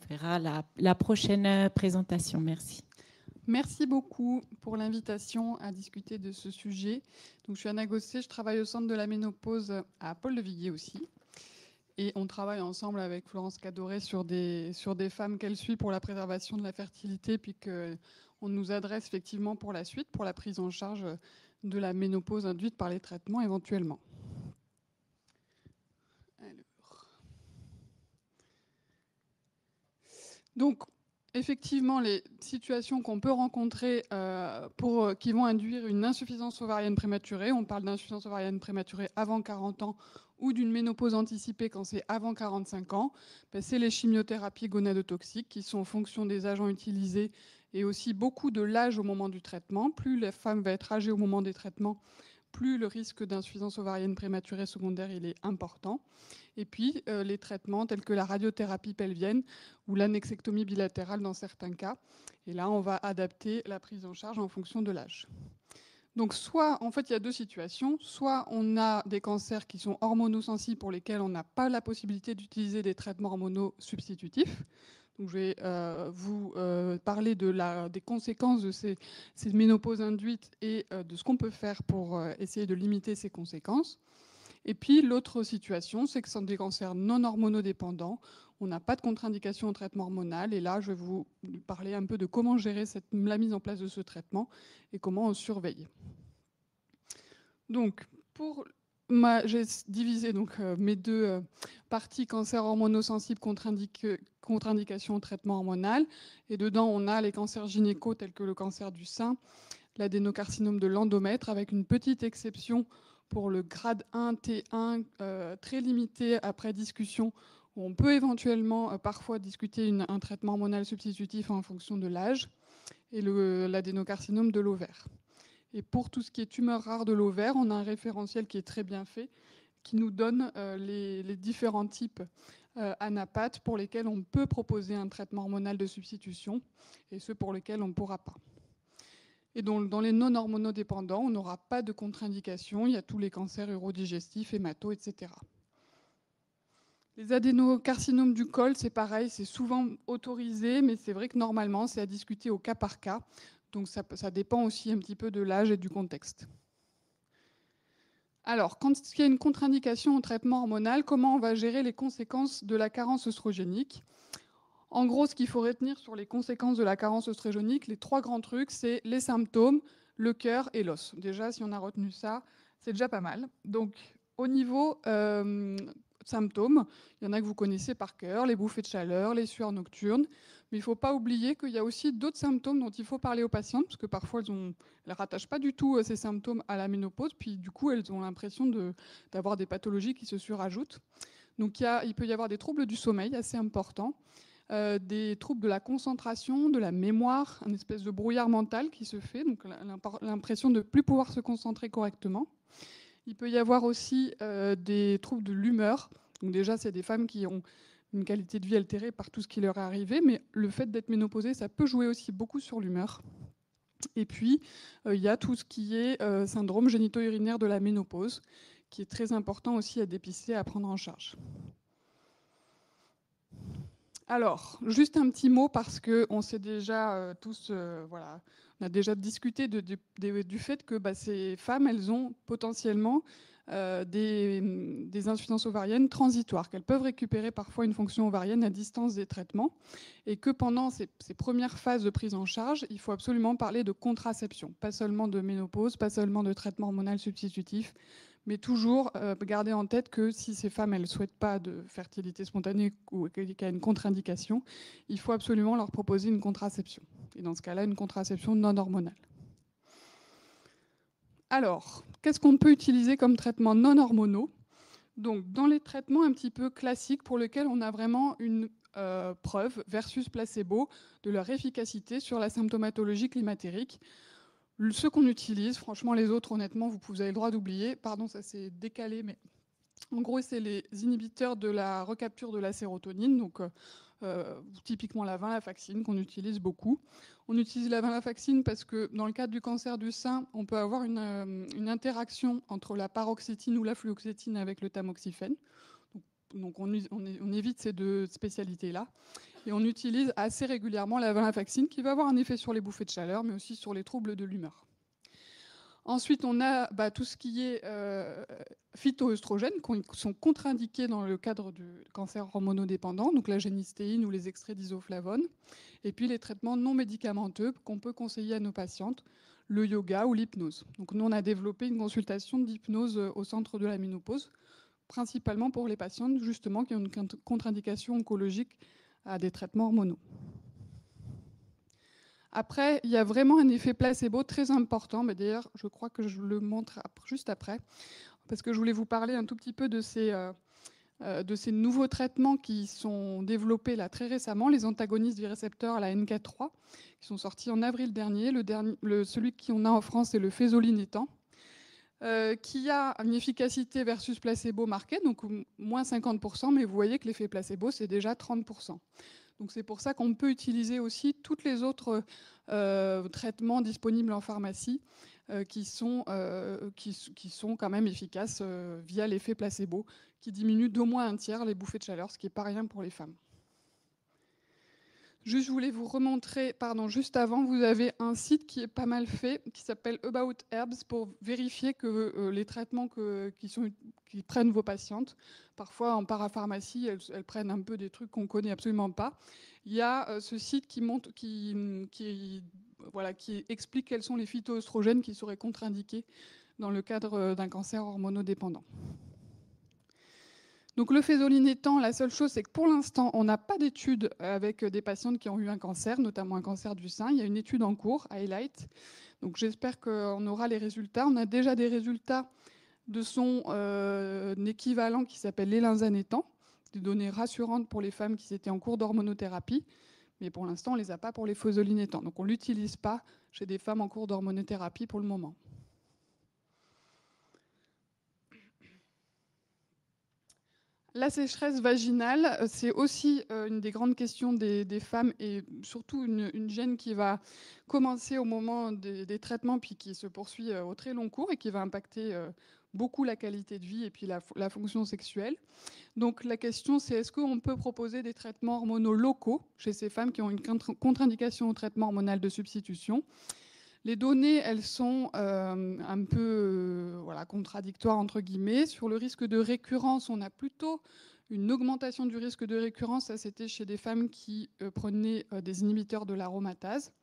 fera la prochaine présentation. Merci. Merci beaucoup pour l'invitation à discuter de ce sujet. Donc, je suis Anna Gosset, je travaille au Centre de la ménopause à Paul-de-Viguier aussi. Et on travaille ensemble avec Florence Cadoret sur des femmes qu'elle suit pour la préservation de la fertilité, puis qu'on nous adresse effectivement pour la suite, pour la prise en charge de la ménopause induite par les traitements éventuellement. Donc, effectivement, les situations qu'on peut rencontrer qui vont induire une insuffisance ovarienne prématurée, on parle d'insuffisance ovarienne prématurée avant 40 ans ou d'une ménopause anticipée quand c'est avant 45 ans, c'est les chimiothérapies gonadotoxiques qui sont en fonction des agents utilisés et aussi beaucoup de l'âge au moment du traitement. Plus la femme va être âgée au moment des traitements, plus le risque d'insuffisance ovarienne prématurée secondaire il est important. Et puis les traitements tels que la radiothérapie pelvienne ou l'annexectomie bilatérale dans certains cas. Et là, on va adapter la prise en charge en fonction de l'âge. Donc en fait, il y a deux situations. Soit on a des cancers qui sont hormonosensibles pour lesquels on n'a pas la possibilité d'utiliser des traitements hormonaux substitutifs. Donc, je vais vous parler des conséquences de ces ménopauses induites et de ce qu'on peut faire pour essayer de limiter ces conséquences. Et puis, l'autre situation, c'est que ce sont des cancers non hormonodépendants. On n'a pas de contre-indication au traitement hormonal. Et là, je vais vous parler un peu de comment gérer la mise en place de ce traitement et comment on surveille. Donc, j'ai divisé mes deux parties cancer hormonosensible contre-indication au traitement hormonal. Et dedans, on a les cancers gynéco tels que le cancer du sein, l'adénocarcinome de l'endomètre, avec une petite exception pour le grade 1 T1 très limité après discussion. On peut éventuellement parfois discuter un traitement hormonal substitutif en fonction de l'âge et l'adénocarcinome de l'ovaire. Et pour tout ce qui est tumeur rare de l'ovaire, on a un référentiel qui est très bien fait, qui nous donne les différents types anapates pour lesquels on peut proposer un traitement hormonal de substitution et ceux pour lesquels on ne pourra pas. Et donc, dans les non hormonodépendants, on n'aura pas de contre-indication. Il y a tous les cancers urodigestifs, hémato, etc. Les adénocarcinomes du col, c'est pareil, c'est souvent autorisé, mais c'est vrai que normalement, c'est à discuter au cas par cas. Donc, ça dépend aussi un petit peu de l'âge et du contexte. Alors, quand il y a une contre-indication au traitement hormonal, comment on va gérer les conséquences de la carence œstrogénique ? En gros, ce qu'il faut retenir sur les conséquences de la carence œstrogénique, les trois grands trucs, c'est les symptômes, le cœur et l'os. Déjà, si on a retenu ça, c'est déjà pas mal. Donc, au niveau symptômes, il y en a que vous connaissez par cœur, les bouffées de chaleur, les sueurs nocturnes. Mais il ne faut pas oublier qu'il y a aussi d'autres symptômes dont il faut parler aux patientes, parce que parfois, elles ne rattachent pas du tout ces symptômes à la ménopause, puis du coup, elles ont l'impression d'avoir des pathologies qui se surajoutent. Donc, il peut y avoir des troubles du sommeil assez importants. des troubles de la concentration, de la mémoire, une espèce de brouillard mental qui se fait, donc l'impression de ne plus pouvoir se concentrer correctement. Il peut y avoir aussi des troubles de l'humeur. Donc déjà, c'est des femmes qui ont une qualité de vie altérée par tout ce qui leur est arrivé, mais le fait d'être ménopausée, ça peut jouer aussi beaucoup sur l'humeur. Et puis, il y a tout ce qui est syndrome génito-urinaire de la ménopause, qui est très important aussi à dépister, à prendre en charge. Alors, juste un petit mot parce qu'on sait déjà tous, voilà, on a déjà discuté du fait que ces femmes, elles ont potentiellement des insuffisances ovariennes transitoires, qu'elles peuvent récupérer parfois une fonction ovarienne à distance des traitements, et que pendant ces premières phases de prise en charge, il faut absolument parler de contraception, pas seulement de ménopause, pas seulement de traitement hormonal substitutif, mais toujours garder en tête que si ces femmes ne souhaitent pas de fertilité spontanée ou qu'il y a une contre-indication, il faut absolument leur proposer une contraception. Et dans ce cas-là, une contraception non hormonale. Alors, qu'est-ce qu'on peut utiliser comme traitement non hormonaux? Donc, dans les traitements un petit peu classiques pour lesquels on a vraiment une preuve versus placebo de leur efficacité sur la symptomatologie climatérique, ce qu'on utilise, franchement, les autres, honnêtement, vous avez le droit d'oublier. Pardon, ça s'est décalé, mais en gros, c'est les inhibiteurs de la recapture de la sérotonine, donc typiquement la venlafaxine qu'on utilise beaucoup. On utilise la venlafaxine parce que dans le cadre du cancer du sein, on peut avoir une interaction entre la paroxétine ou la fluoxétine avec le tamoxifène. Donc on évite ces deux spécialités-là. Et on utilise assez régulièrement la venlafaxine qui va avoir un effet sur les bouffées de chaleur, mais aussi sur les troubles de l'humeur. Ensuite, on a tout ce qui est phytoœstrogènes qui sont contre-indiqués dans le cadre du cancer hormonodépendant, donc la génistéine ou les extraits d'isoflavone. Et puis les traitements non médicamenteux qu'on peut conseiller à nos patientes, le yoga ou l'hypnose. Donc nous, on a développé une consultation d'hypnose au centre de la ménopause, principalement pour les patientes justement qui ont une contre-indication oncologique à des traitements hormonaux. Après, il y a vraiment un effet placebo très important, mais d'ailleurs, je crois que je le montre juste après, parce que je voulais vous parler un tout petit peu de ces nouveaux traitements qui sont développés là très récemment, les antagonistes du récepteur à la NK3, qui sont sortis en avril dernier. Celui qu'on a en France, c'est le fézolinétant, qui a une efficacité versus placebo marquée, donc moins 50%, mais vous voyez que l'effet placebo, c'est déjà 30%. Donc c'est pour ça qu'on peut utiliser aussi tous les autres traitements disponibles en pharmacie qui sont quand même efficaces via l'effet placebo, qui diminue d'au moins un tiers les bouffées de chaleur, ce qui n'est pas rien pour les femmes. Juste, je voulais vous remontrer, juste avant, vous avez un site qui est pas mal fait, qui s'appelle About Herbs, pour vérifier que les traitements qui prennent vos patientes, parfois en parapharmacie, elles prennent un peu des trucs qu'on connaît absolument pas. Il y a ce site qui explique quels sont les phytoœstrogènes qui seraient contre-indiqués dans le cadre d'un cancer hormonodépendant. Donc le fézolinétant, la seule chose, c'est que pour l'instant, on n'a pas d'études avec des patientes qui ont eu un cancer, notamment un cancer du sein. Il y a une étude en cours, Highlight. Donc j'espère qu'on aura les résultats. On a déjà des résultats de son équivalent qui s'appelle l'élinzanétant, des données rassurantes pour les femmes qui étaient en cours d'hormonothérapie. Mais pour l'instant, on ne les a pas pour les fézolinétants. Donc on ne l'utilise pas chez des femmes en cours d'hormonothérapie pour le moment. La sécheresse vaginale, c'est aussi une des grandes questions des femmes et surtout une gêne qui va commencer au moment des traitements puis qui se poursuit au très long cours et qui va impacter beaucoup la qualité de vie et puis la fonction sexuelle. Donc la question, c'est est-ce qu'on peut proposer des traitements hormonaux locaux chez ces femmes qui ont une contre-indication au traitement hormonal de substitution? Les données, elles sont un peu contradictoires, entre guillemets. Sur le risque de récurrence, on a plutôt une augmentation du risque de récurrence. Ça, c'était chez des femmes qui prenaient des inhibiteurs de l'aromatase,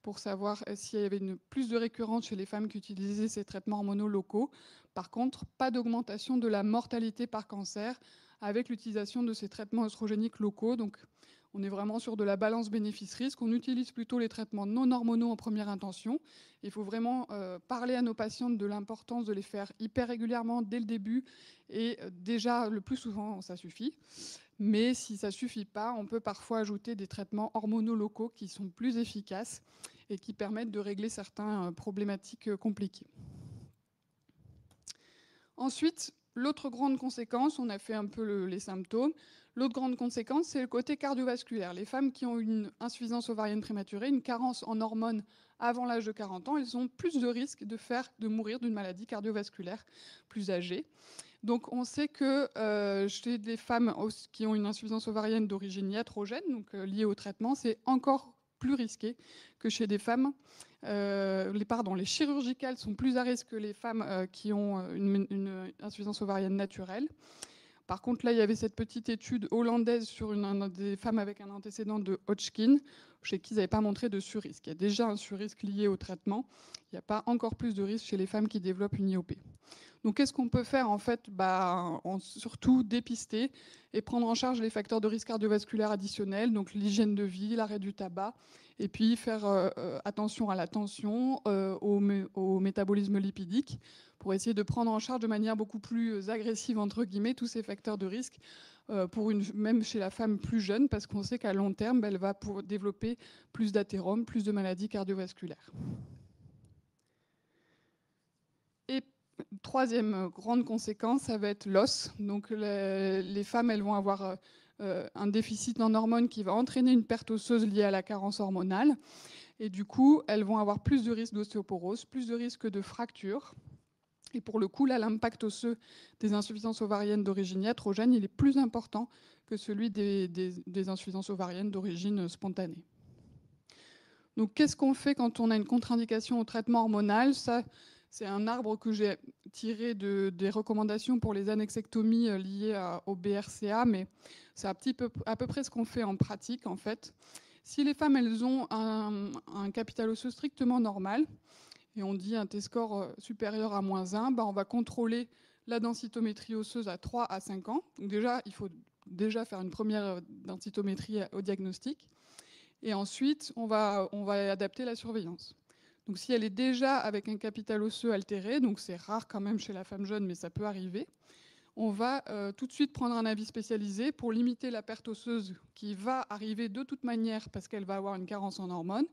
pour savoir s'il y avait plus de récurrence chez les femmes qui utilisaient ces traitements hormonaux locaux. Par contre, pas d'augmentation de la mortalité par cancer avec l'utilisation de ces traitements œstrogéniques locaux. Donc, on est vraiment sur de la balance bénéfice-risque. On utilise plutôt les traitements non hormonaux en première intention. Il faut vraiment parler à nos patientes de l'importance de les faire hyper régulièrement dès le début. Et déjà, le plus souvent, ça suffit. Mais si ça ne suffit pas, on peut parfois ajouter des traitements hormonaux locaux qui sont plus efficaces et qui permettent de régler certaines problématiques compliquées. Ensuite, l'autre grande conséquence, on a fait un peu les symptômes, l'autre grande conséquence, c'est le côté cardiovasculaire. Les femmes qui ont une insuffisance ovarienne prématurée, une carence en hormones avant l'âge de 40 ans, elles ont plus de risques de mourir d'une maladie cardiovasculaire plus âgée. Donc on sait que chez des femmes qui ont une insuffisance ovarienne d'origine iatrogène, donc liée au traitement, c'est encore plus risqué que chez des femmes. Les chirurgicales sont plus à risque que les femmes qui ont une insuffisance ovarienne naturelle. Par contre, là, il y avait cette petite étude hollandaise sur des femmes avec un antécédent de Hodgkin, chez qui ils n'avaient pas montré de surrisque. Il y a déjà un surrisque lié au traitement. Il n'y a pas encore plus de risque chez les femmes qui développent une IOP. Donc, qu'est-ce qu'on peut faire en fait? Surtout dépister et prendre en charge les facteurs de risque cardiovasculaire additionnels, donc l'hygiène de vie, l'arrêt du tabac, et puis faire attention à la tension, au métabolisme lipidique, pour essayer de prendre en charge de manière beaucoup plus agressive, entre guillemets, tous ces facteurs de risque, même chez la femme plus jeune, parce qu'on sait qu'à long terme, elle va développer plus d'athérome, plus de maladies cardiovasculaires. Et troisième grande conséquence, ça va être l'os. Donc les femmes, elles vont avoir un déficit en hormones qui va entraîner une perte osseuse liée à la carence hormonale. Et du coup, elles vont avoir plus de risques d'ostéoporose, plus de risques de fractures. Et pour le coup, là, l'impact osseux des insuffisances ovariennes d'origine iatrogène, il est plus important que celui des insuffisances ovariennes d'origine spontanée. Donc, qu'est-ce qu'on fait quand on a une contre-indication au traitement hormonal? Ça, c'est un arbre que j'ai tiré des recommandations pour les annexectomies liées au BRCA, mais c'est à peu près ce qu'on fait en pratique, en fait. Si les femmes, elles ont un capital osseux strictement normal, et on dit un T-score supérieur à -1, on va contrôler la densitométrie osseuse à 3 à 5 ans. Donc déjà, il faut déjà faire une première densitométrie au diagnostic. Et ensuite, on va adapter la surveillance. Donc si elle est déjà avec un capital osseux altéré, donc c'est rare quand même chez la femme jeune, mais ça peut arriver, on va tout de suite prendre un avis spécialisé pour limiter la perte osseuse qui va arriver de toute manière parce qu'elle va avoir une carence en hormones.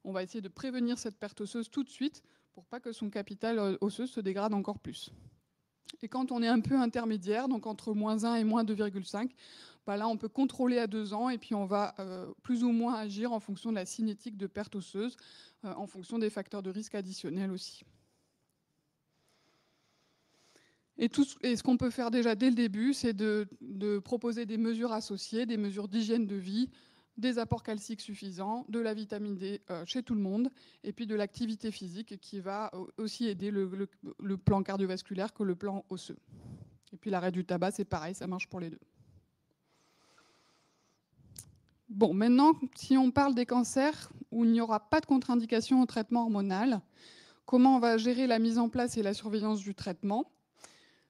On va essayer de prévenir cette perte osseuse tout de suite pour pas que son capital osseux se dégrade encore plus. Et quand on est un peu intermédiaire, donc entre -1 et -2,5, là on peut contrôler à 2 ans et puis on va plus ou moins agir en fonction de la cinétique de perte osseuse, en fonction des facteurs de risque additionnels aussi. Et ce qu'on peut faire déjà dès le début, c'est de proposer des mesures associées, des mesures d'hygiène de vie, des apports calciques suffisants, de la vitamine D chez tout le monde, et puis de l'activité physique qui va aussi aider le plan cardiovasculaire que le plan osseux. Et puis l'arrêt du tabac, c'est pareil, ça marche pour les deux. Bon, maintenant, si on parle des cancers où il n'y aura pas de contre-indication au traitement hormonal, comment on va gérer la mise en place et la surveillance du traitement?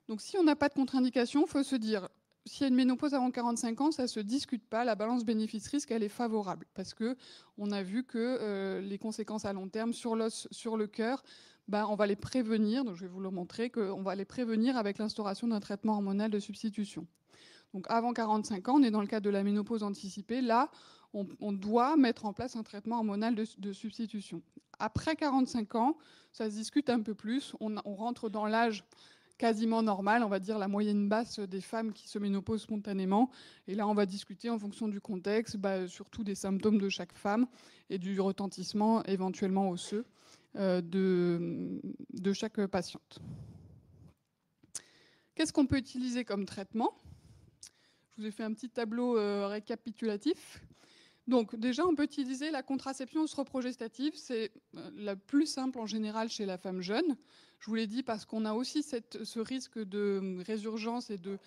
Donc si on n'a pas de contre-indication, il faut se dire, s'il y a une ménopause avant 45 ans, ça ne se discute pas, la balance bénéfice-risque, elle est favorable, parce qu'on a vu que les conséquences à long terme sur l'os, sur le cœur, on va les prévenir, donc je vais vous le montrer, qu'on va les prévenir avec l'instauration d'un traitement hormonal de substitution. Donc avant 45 ans, on est dans le cadre de la ménopause anticipée, là, on doit mettre en place un traitement hormonal de substitution. Après 45 ans, ça se discute un peu plus, on rentre dans l'âge quasiment normal, on va dire la moyenne basse des femmes qui se ménopausent spontanément. Et là, on va discuter en fonction du contexte, surtout des symptômes de chaque femme et du retentissement éventuellement osseux de chaque patiente. Qu'est-ce qu'on peut utiliser comme traitement? Je vous ai fait un petit tableau récapitulatif. Donc déjà, on peut utiliser la contraception œstroprogestative. C'est la plus simple en général chez la femme jeune. Je vous l'ai dit parce qu'on a aussi ce risque de résurgence et de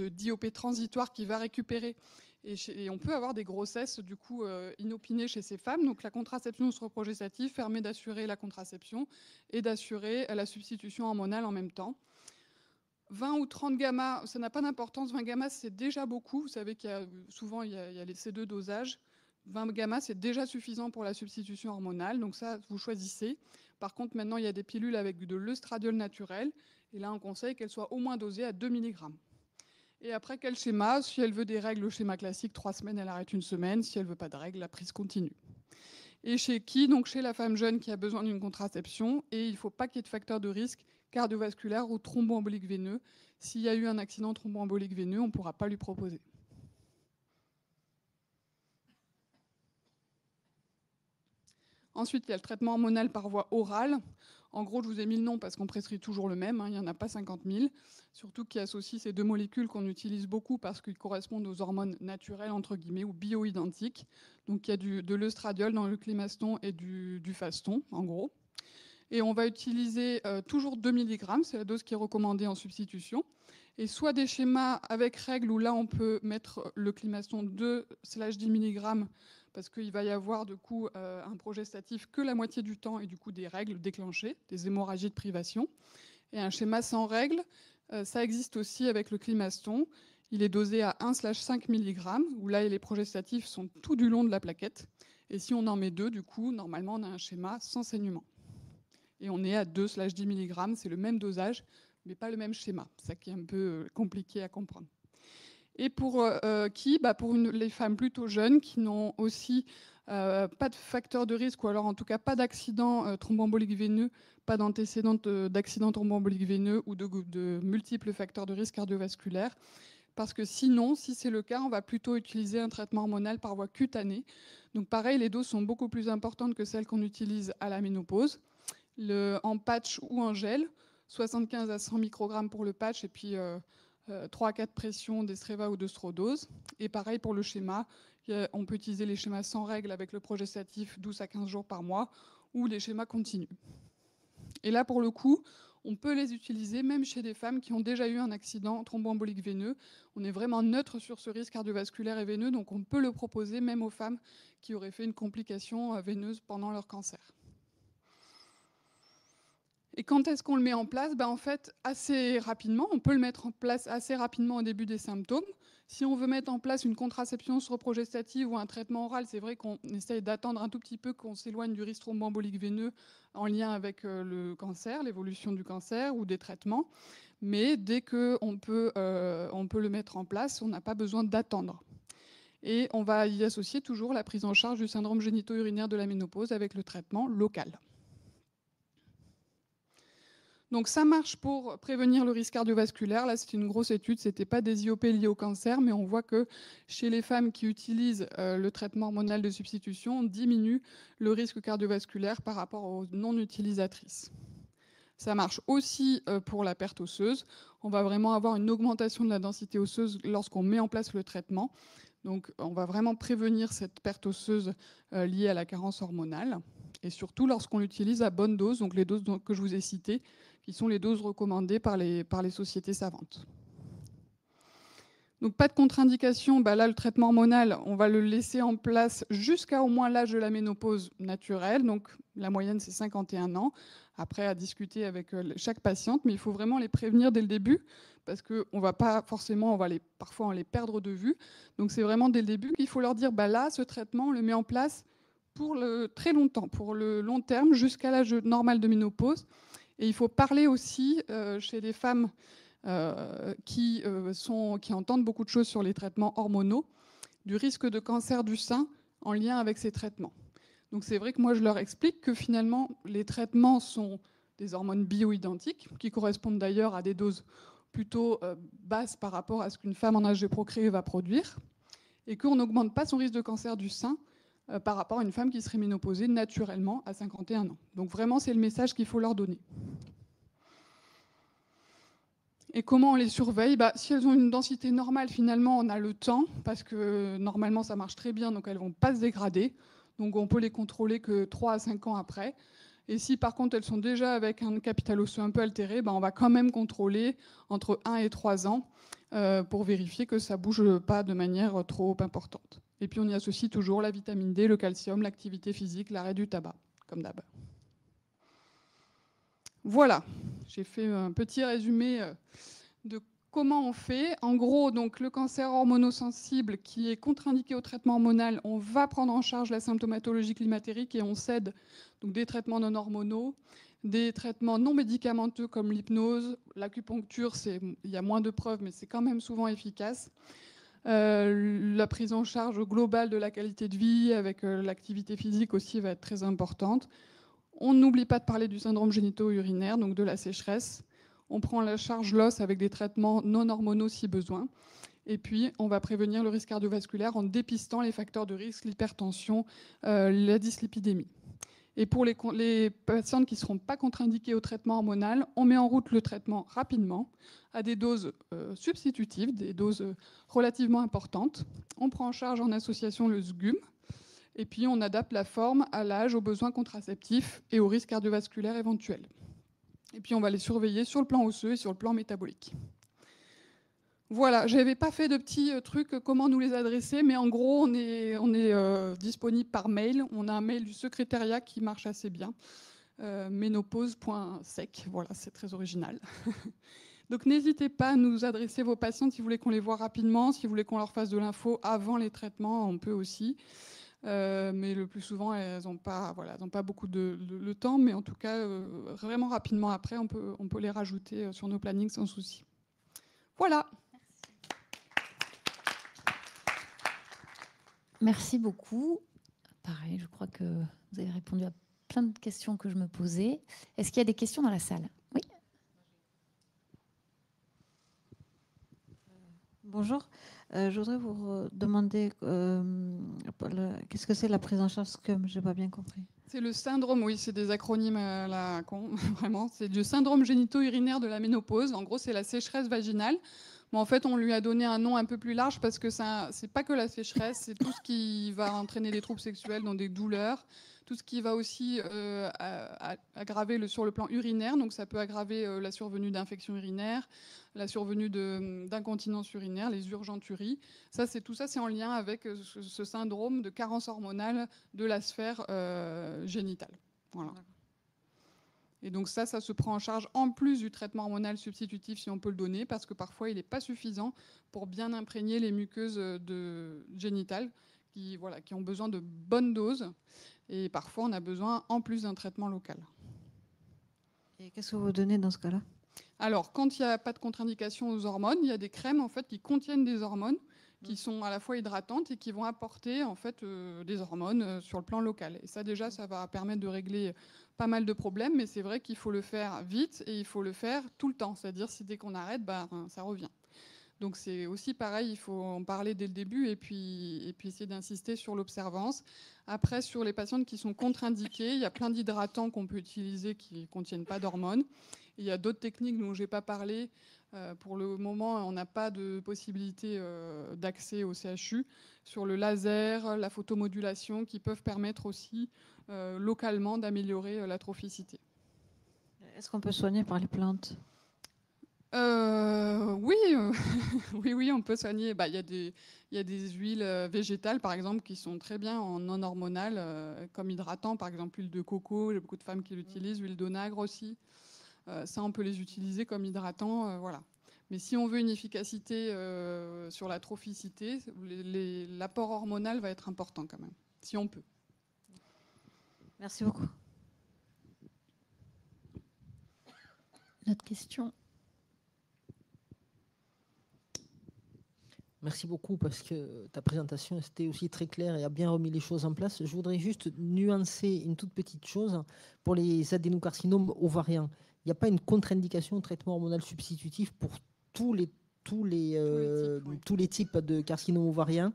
d'IOP transitoire qui va récupérer. Et on peut avoir des grossesses du coup inopinées chez ces femmes. Donc la contraception œstroprogestative permet d'assurer la contraception et d'assurer la substitution hormonale en même temps. 20 ou 30 gamma, ça n'a pas d'importance. 20 gamma, c'est déjà beaucoup. Vous savez qu'il y a souvent il y a ces deux dosages. 20 gamma, c'est déjà suffisant pour la substitution hormonale. Donc ça, vous choisissez. Par contre, maintenant, il y a des pilules avec de l'œstradiol naturel. Et là, on conseille qu'elles soient au moins dosées à 2 mg. Et après, quel schéma? Si elle veut des règles, le schéma classique, 3 semaines, elle arrête 1 semaine. Si elle veut pas de règles, la prise continue. Et chez qui? Donc chez la femme jeune qui a besoin d'une contraception. Et il ne faut pas qu'il y ait de facteur de risque cardiovasculaire ou thromboembolique veineux. S'il y a eu un accident thromboembolique veineux, on ne pourra pas lui proposer. Ensuite, il y a le traitement hormonal par voie orale. En gros, je vous ai mis le nom parce qu'on prescrit toujours le même, il n'y en a pas 50 000. Surtout qui associe ces deux molécules qu'on utilise beaucoup parce qu'ils correspondent aux hormones naturelles, entre guillemets, ou bioidentiques. Donc il y a de l'œstradiol dans le climaston et du faston, en gros. Et on va utiliser toujours 2 mg, c'est la dose qui est recommandée en substitution. Et soit des schémas avec règles où là on peut mettre le climaston 2/10 mg parce qu'il va y avoir du coup un progestatif que la moitié du temps et du coup des règles déclenchées, des hémorragies de privation. Et un schéma sans règles, ça existe aussi avec le climaston. Il est dosé à 1/5 mg, où là les progestatifs sont tout du long de la plaquette. Et si on en met 2, du coup, normalement on a un schéma sans saignement. Et on est à 2/10 mg, c'est le même dosage, mais pas le même schéma. C'est ça qui est un peu compliqué à comprendre. Et pour qui? Pour les femmes plutôt jeunes qui n'ont aussi pas de facteur de risque, ou alors en tout cas pas d'accident thromboembolique veineux, pas d'antécédent d'accident thromboembolique veineux ou de multiples facteurs de risque cardiovasculaire. Parce que sinon, si c'est le cas, on va plutôt utiliser un traitement hormonal par voie cutanée. Donc pareil, les doses sont beaucoup plus importantes que celles qu'on utilise à la ménopause. En patch ou en gel, 75 à 100 microgrammes pour le patch et puis 3 à 4 pressions d'Estreva ou d'Œstrodose. Et pareil pour le schéma, on peut utiliser les schémas sans règles avec le progestatif 12 à 15 jours par mois ou les schémas continus. Et là, pour le coup, on peut les utiliser même chez des femmes qui ont déjà eu un accident thromboembolique veineux. On est vraiment neutre sur ce risque cardiovasculaire et veineux, donc on peut le proposer même aux femmes qui auraient fait une complication veineuse pendant leur cancer. Et quand est-ce qu'on le met en place? En fait, assez rapidement. On peut le mettre en place assez rapidement au début des symptômes. Si on veut mettre en place une contraception progestative ou un traitement oral, c'est vrai qu'on essaye d'attendre un tout petit peu qu'on s'éloigne du risque thromboembolique veineux en lien avec le cancer, l'évolution du cancer ou des traitements. Mais dès qu'on peut le mettre en place, on n'a pas besoin d'attendre. Et on va y associer toujours la prise en charge du syndrome génito-urinaire de la ménopause avec le traitement local. Donc ça marche pour prévenir le risque cardiovasculaire. Là, c'est une grosse étude, ce n'était pas des IOP liés au cancer, mais on voit que chez les femmes qui utilisent le traitement hormonal de substitution, on diminue le risque cardiovasculaire par rapport aux non-utilisatrices. Ça marche aussi pour la perte osseuse. On va vraiment avoir une augmentation de la densité osseuse lorsqu'on met en place le traitement. Donc on va vraiment prévenir cette perte osseuse liée à la carence hormonale. Et surtout lorsqu'on l'utilise à bonne dose, donc les doses que je vous ai citées, qui sont les doses recommandées par les sociétés savantes. Donc pas de contre-indication, là le traitement hormonal, on va le laisser en place jusqu'à au moins l'âge de la ménopause naturelle, donc la moyenne c'est 51 ans, après à discuter avec chaque patiente, mais il faut vraiment les prévenir dès le début, parce qu'on va pas forcément, parfois on les perdre de vue, donc c'est vraiment dès le début qu'il faut leur dire, là ce traitement on le met en place pour très longtemps, pour le long terme, jusqu'à l'âge normal de ménopause. Et il faut parler aussi chez les femmes qui entendent beaucoup de choses sur les traitements hormonaux, du risque de cancer du sein en lien avec ces traitements. Donc c'est vrai que moi je leur explique que finalement les traitements sont des hormones bioidentiques, qui correspondent d'ailleurs à des doses plutôt basses par rapport à ce qu'une femme en âge de procréer va produire, et qu'on n'augmente pas son risque de cancer du sein par rapport à une femme qui serait ménopausée naturellement à 51 ans. Donc vraiment, c'est le message qu'il faut leur donner. Et comment on les surveille? Si elles ont une densité normale, finalement, on a le temps, parce que normalement, ça marche très bien, donc elles ne vont pas se dégrader. Donc on peut les contrôler que 3 à 5 ans après. Et si par contre elles sont déjà avec un capital osseux un peu altéré, on va quand même contrôler entre 1 et 3 ans pour vérifier que ça ne bouge pas de manière trop importante. Et puis on y associe toujours la vitamine D, le calcium, l'activité physique, l'arrêt du tabac, comme d'hab. Voilà, j'ai fait un petit résumé de comment on fait. En gros, donc, le cancer hormonosensible qui est contre-indiqué au traitement hormonal, on va prendre en charge la symptomatologie climatérique et on cède donc, des traitements non hormonaux. Des traitements non médicamenteux comme l'hypnose, l'acupuncture, il y a moins de preuves, mais c'est quand même souvent efficace. La prise en charge globale de la qualité de vie avec l'activité physique aussi va être très importante. On n'oublie pas de parler du syndrome génito-urinaire, donc de la sécheresse. On prend la charge l'os avec des traitements non hormonaux si besoin. Et puis, on va prévenir le risque cardiovasculaire en dépistant les facteurs de risque, l'hypertension, la dyslipidémie. Et pour les patientes qui ne seront pas contre-indiquées au traitement hormonal, on met en route le traitement rapidement, à des doses substitutives, des doses relativement importantes. On prend en charge en association le SGUM, et puis on adapte la forme à l'âge, aux besoins contraceptifs et aux risques cardiovasculaires éventuels. Et puis on va les surveiller sur le plan osseux et sur le plan métabolique. Voilà, je n'avais pas fait de petits trucs comment nous les adresser, mais en gros, on est disponible par mail. On a un mail du secrétariat qui marche assez bien, ménopause.sec. Voilà, c'est très original. Donc n'hésitez pas à nous adresser vos patientes si vous voulez qu'on les voit rapidement, si vous voulez qu'on leur fasse de l'info avant les traitements, on peut aussi. Mais le plus souvent, elles n'ont pas beaucoup de temps, mais en tout cas, vraiment rapidement après, on peut les rajouter sur nos plannings sans souci. Voilà. Merci beaucoup. Pareil, je crois que vous avez répondu à plein de questions que je me posais. Est-ce qu'il y a des questions dans la salle? Oui. Bonjour. Je voudrais vous demander qu'est-ce que c'est la prise en charge SCUM? Je n'ai pas bien compris. C'est le syndrome, oui, c'est des acronymes à la con, vraiment. C'est du syndrome génito-urinaire de la ménopause. En gros, c'est la sécheresse vaginale. Mais en fait, on lui a donné un nom un peu plus large parce que c'est pas que la sécheresse, c'est tout ce qui va entraîner des troubles sexuels, donc des douleurs, tout ce qui va aussi aggraver sur le plan urinaire. Donc ça peut aggraver la survenue d'infections urinaires, la survenue d'incontinence urinaire, les urgenturies. Tout ça, c'est en lien avec ce syndrome de carence hormonale de la sphère génitale. Voilà. Et donc ça se prend en charge en plus du traitement hormonal substitutif si on peut le donner, parce que parfois il n'est pas suffisant pour bien imprégner les muqueuses génitales qui ont besoin de bonnes doses. Et parfois on a besoin en plus d'un traitement local. Et qu'est-ce que vous donnez dans ce cas-là? Alors, quand il n'y a pas de contre-indication aux hormones, il y a des crèmes en fait, qui contiennent des hormones, qui sont à la fois hydratantes et qui vont apporter en fait, des hormones sur le plan local. Et ça, déjà, ça va permettre de régler pas mal de problèmes, mais c'est vrai qu'il faut le faire vite et il faut le faire tout le temps. C'est-à-dire, si dès qu'on arrête, ça revient. Donc c'est aussi pareil, il faut en parler dès le début et puis essayer d'insister sur l'observance. Après, sur les patientes qui sont contre-indiquées, il y a plein d'hydratants qu'on peut utiliser qui ne contiennent pas d'hormones. Il y a d'autres techniques dont je n'ai pas parlé. Pour le moment, on n'a pas de possibilité d'accès au CHU. Sur le laser, la photomodulation, qui peuvent permettre aussi localement d'améliorer la trophicité. Est-ce qu'on peut soigner par les plantes? Oui, oui, on peut soigner. Il y a des huiles végétales, par exemple, qui sont très bien en non hormonal, comme hydratant, par exemple, l'huile de coco. Il y a beaucoup de femmes qui l'utilisent, l'huile d'onagre aussi. Ça, on peut les utiliser comme hydratant, voilà. Mais si on veut une efficacité sur la trophicité, l'apport hormonal va être important quand même, si on peut. Merci beaucoup. Une autre question? Merci beaucoup parce que ta présentation était aussi très claire et a bien remis les choses en place. Je voudrais juste nuancer une toute petite chose. Pour les adénocarcinomes ovariens, il n'y a pas une contre-indication au traitement hormonal substitutif pour tous les types de carcinomes ovariens.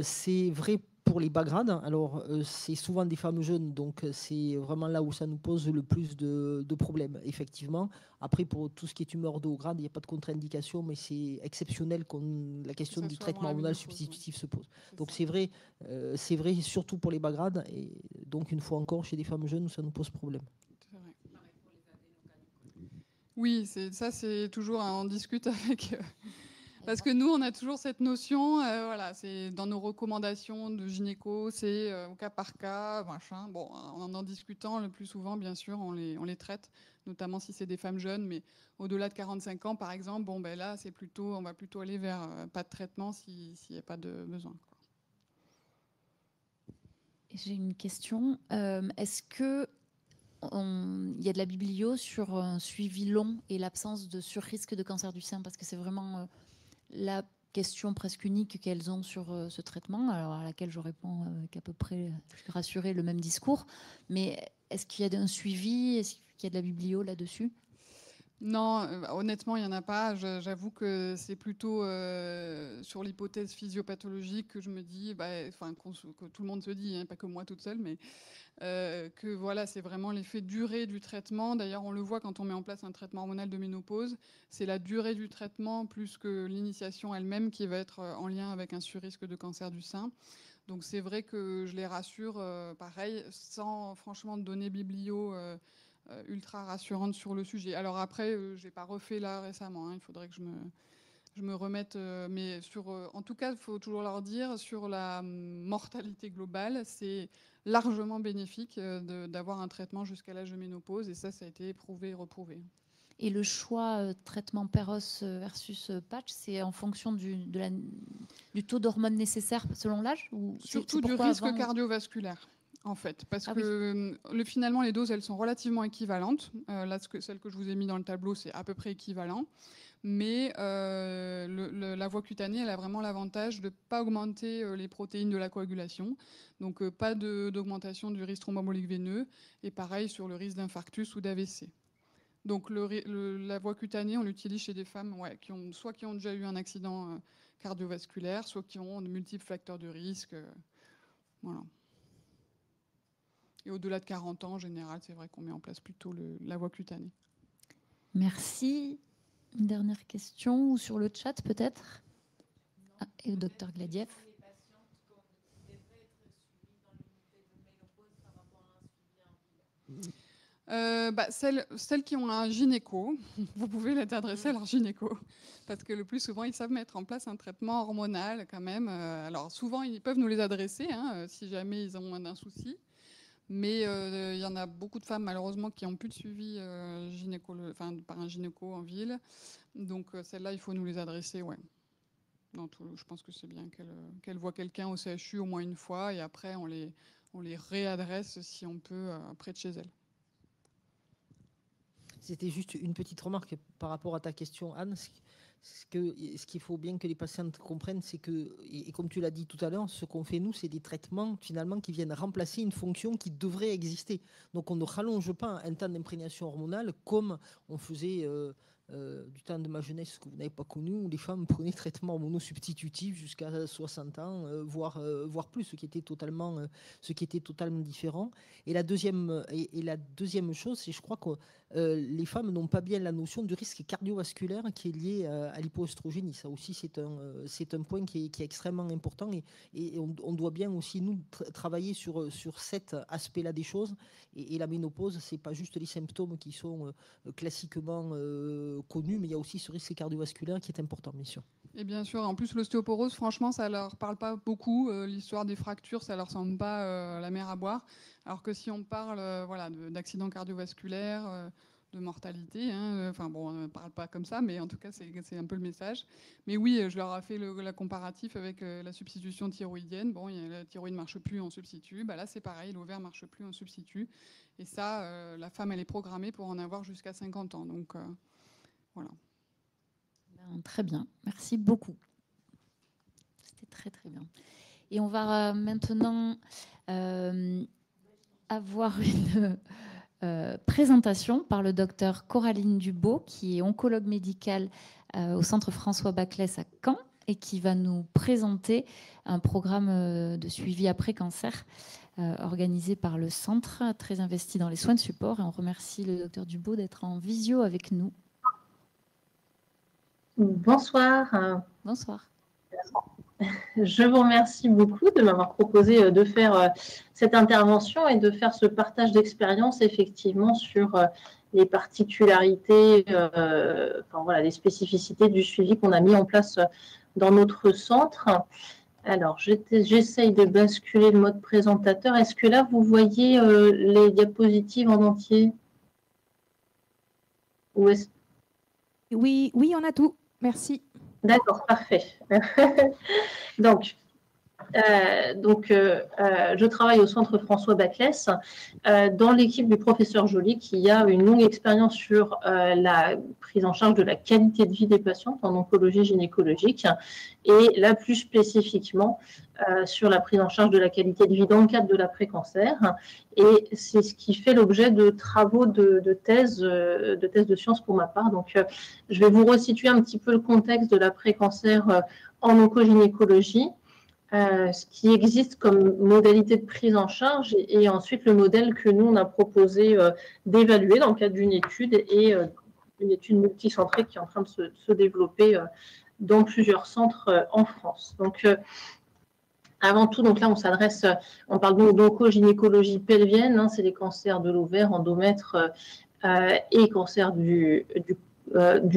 C'est vrai pour les bas grades. Alors, c'est souvent des femmes jeunes, donc c'est vraiment là où ça nous pose le plus de problèmes, effectivement. Après, pour tout ce qui est tumeur de haut grade, il n'y a pas de contre-indication, mais c'est exceptionnel quand la question du traitement hormonal substitutif se pose. Donc, c'est vrai surtout pour les bas grades, et donc, une fois encore, chez des femmes jeunes, où ça nous pose problème. Oui, c'est toujours, on discute avec... Parce que nous, on a toujours cette notion, voilà, c'est dans nos recommandations de gynéco, c'est au cas par cas, machin. Bon, en discutant le plus souvent, bien sûr, on les traite, notamment si c'est des femmes jeunes, mais au-delà de 45 ans, par exemple, là, on va plutôt aller vers pas de traitement s'il n'y a pas de besoin. J'ai une question. Est-ce que il y a de la biblio sur un suivi long et l'absence de surrisque de cancer du sein, parce que c'est vraiment la question presque unique qu'elles ont sur ce traitement, alors à laquelle je réponds qu'à peu près, je suis rassurée, le même discours. Mais est-ce qu'il y a un suivi? Est-ce qu'il y a de la biblio là-dessus? Non, honnêtement, il n'y en a pas. J'avoue que c'est plutôt sur l'hypothèse physiopathologique que je me dis, que tout le monde se dit, hein, pas que moi toute seule, mais que voilà, c'est vraiment l'effet durée du traitement. D'ailleurs, on le voit quand on met en place un traitement hormonal de ménopause, c'est la durée du traitement plus que l'initiation elle-même qui va être en lien avec un surrisque de cancer du sein. Donc c'est vrai que je les rassure, pareil, sans franchement donner biblio ultra rassurante sur le sujet. Alors après, je n'ai pas refait là récemment, hein, il faudrait que je me remette, mais en tout cas, il faut toujours leur dire, sur la mortalité globale, c'est largement bénéfique d'avoir un traitement jusqu'à l'âge de ménopause, et ça a été prouvé et reprouvé. Et le choix traitement Peros versus patch, c'est en fonction du taux d'hormones nécessaire selon l'âge, ou surtout du risque cardiovasculaire, en fait, parce que finalement, les doses, elles sont relativement équivalentes. Là, celle que je vous ai mis dans le tableau, c'est à peu près équivalent. Mais la voie cutanée, elle a vraiment l'avantage de ne pas augmenter les protéines de la coagulation. Donc, pas d'augmentation du risque thromboembolique veineux. Et pareil sur le risque d'infarctus ou d'AVC. Donc, la voie cutanée, on l'utilise chez des femmes qui ont déjà eu un accident cardiovasculaire, soit qui ont de multiples facteurs de risque. Voilà. Et au-delà de 40 ans, en général, c'est vrai qu'on met en place plutôt la voie cutanée. Merci. Une dernière question, ou sur le chat peut-être? Et le docteur Gladiev. Celles qui ont un gynéco, vous pouvez les adresser à leur gynéco, parce que le plus souvent, ils savent mettre en place un traitement hormonal quand même. Alors souvent, ils peuvent nous les adresser si jamais ils ont un souci. Mais il y en a beaucoup de femmes, malheureusement, qui n'ont plus de suivi par un gynéco en ville. Donc, celles-là, il faut nous les adresser, ouais. Je pense que c'est bien qu'elles voient quelqu'un au CHU au moins une fois, et après, on les réadresse, si on peut, près de chez elles. C'était juste une petite remarque par rapport à ta question, Anne. Ce qu'il faut bien que les patientes comprennent, c'est que, et comme tu l'as dit tout à l'heure, ce qu'on fait nous, c'est des traitements finalement qui viennent remplacer une fonction qui devrait exister. Donc on ne rallonge pas un temps d'imprégnation hormonale comme on faisait du temps de ma jeunesse que vous n'avez pas connu, où les femmes prenaient traitement hormonaux substitutifs jusqu'à 60 ans, voire plus, ce qui était totalement différent. Et la deuxième chose, c'est, je crois que les femmes n'ont pas bien la notion du risque cardiovasculaire qui est lié à l'hypoœstrogénie. Ça aussi, c'est un point qui est extrêmement important, et on doit bien aussi, nous, travailler sur cet aspect-là des choses. Et la ménopause, c'est pas juste les symptômes qui sont classiquement connus, mais il y a aussi ce risque cardiovasculaire qui est important, bien sûr. Et bien sûr, en plus, l'ostéoporose, franchement, ça leur parle pas beaucoup. L'histoire des fractures, ça leur semble pas la mer à boire. Alors que si on parle d'accidents cardiovasculaires, de mortalité, on ne parle pas comme ça, mais en tout cas, c'est un peu le message. Mais oui, je leur ai fait la comparatif avec la substitution thyroïdienne. Bon, la thyroïde ne marche plus, on substitue. Là, c'est pareil, l'ovaire ne marche plus, on substitue. Et ça, la femme, elle est programmée pour en avoir jusqu'à 50 ans. Donc, voilà. Très bien, merci beaucoup. C'était très très bien. Et on va maintenant avoir une présentation par le docteur Coraline Dubo, qui est oncologue médicale au centre François Baclès à Caen, et qui va nous présenter un programme de suivi après cancer organisé par le centre, très investi dans les soins de support. Et on remercie le docteur Dubo d'être en visio avec nous. Bonsoir. Bonsoir. Je vous remercie beaucoup de m'avoir proposé de faire cette intervention et de faire ce partage d'expérience effectivement sur les particularités, les spécificités du suivi qu'on a mis en place dans notre centre. Alors, j'essaye de basculer le mode présentateur. Est-ce que là, vous voyez les diapositives en entier? Oui, on a tout. Merci. D'accord, parfait. Donc, Je travaille au centre François Baclès dans l'équipe du professeur Joly qui a une longue expérience sur la prise en charge de la qualité de vie des patientes en oncologie gynécologique et là plus spécifiquement sur la prise en charge de la qualité de vie dans le cadre de l'après-cancer. Et c'est ce qui fait l'objet de travaux de thèse de sciences pour ma part. Donc, je vais vous resituer un petit peu le contexte de l'après-cancer en oncogynécologie. Ce qui existe comme modalité de prise en charge et ensuite le modèle que nous, on a proposé d'évaluer dans le cadre d'une étude et une étude multicentrée qui est en train de se développer dans plusieurs centres en France. Donc, avant tout, donc là, on parle donc d'oncogynécologie pelvienne, hein, c'est les cancers de l'ovaire, endomètre et cancer du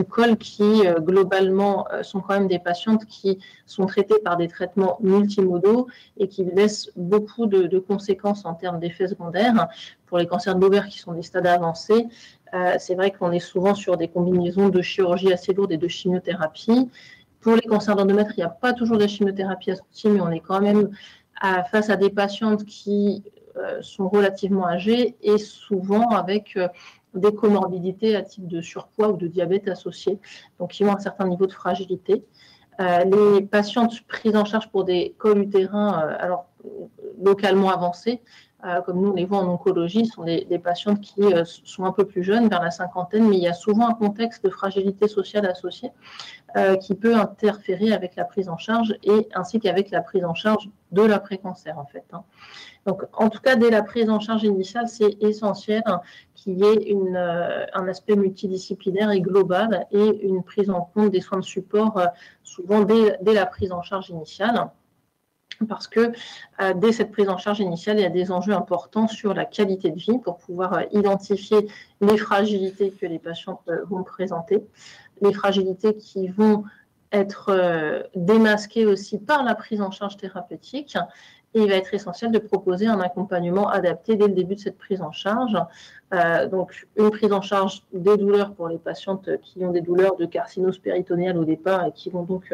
col qui, globalement, sont quand même des patientes qui sont traitées par des traitements multimodaux et qui laissent beaucoup de conséquences en termes d'effets secondaires. Pour les cancers de l'ovaire qui sont des stades avancés, c'est vrai qu'on est souvent sur des combinaisons de chirurgie assez lourdes et de chimiothérapie. Pour les cancers d'endomètre, il n'y a pas toujours de chimiothérapie associée, mais on est quand même face à des patientes qui sont relativement âgées et souvent avec des comorbidités à type de surpoids ou de diabète associés, donc qui ont un certain niveau de fragilité. Les patientes prises en charge pour des cols utérins localement avancés, comme nous on les voit en oncologie, sont des patientes qui sont un peu plus jeunes, vers la cinquantaine, mais il y a souvent un contexte de fragilité sociale associé qui peut interférer avec la prise en charge et ainsi qu'avec la prise en charge de l'après-cancer en fait. Hein. Donc, en tout cas, dès la prise en charge initiale, c'est essentiel qu'il y ait un aspect multidisciplinaire et global et une prise en compte des soins de support souvent dès la prise en charge initiale. Parce que dès cette prise en charge initiale, il y a des enjeux importants sur la qualité de vie pour pouvoir identifier les fragilités que les patients vont présenter, les fragilités qui vont être démasquées aussi par la prise en charge thérapeutique. Et il va être essentiel de proposer un accompagnement adapté dès le début de cette prise en charge. Donc, une prise en charge des douleurs pour les patientes qui ont des douleurs de carcinose péritonéale au départ et qui vont donc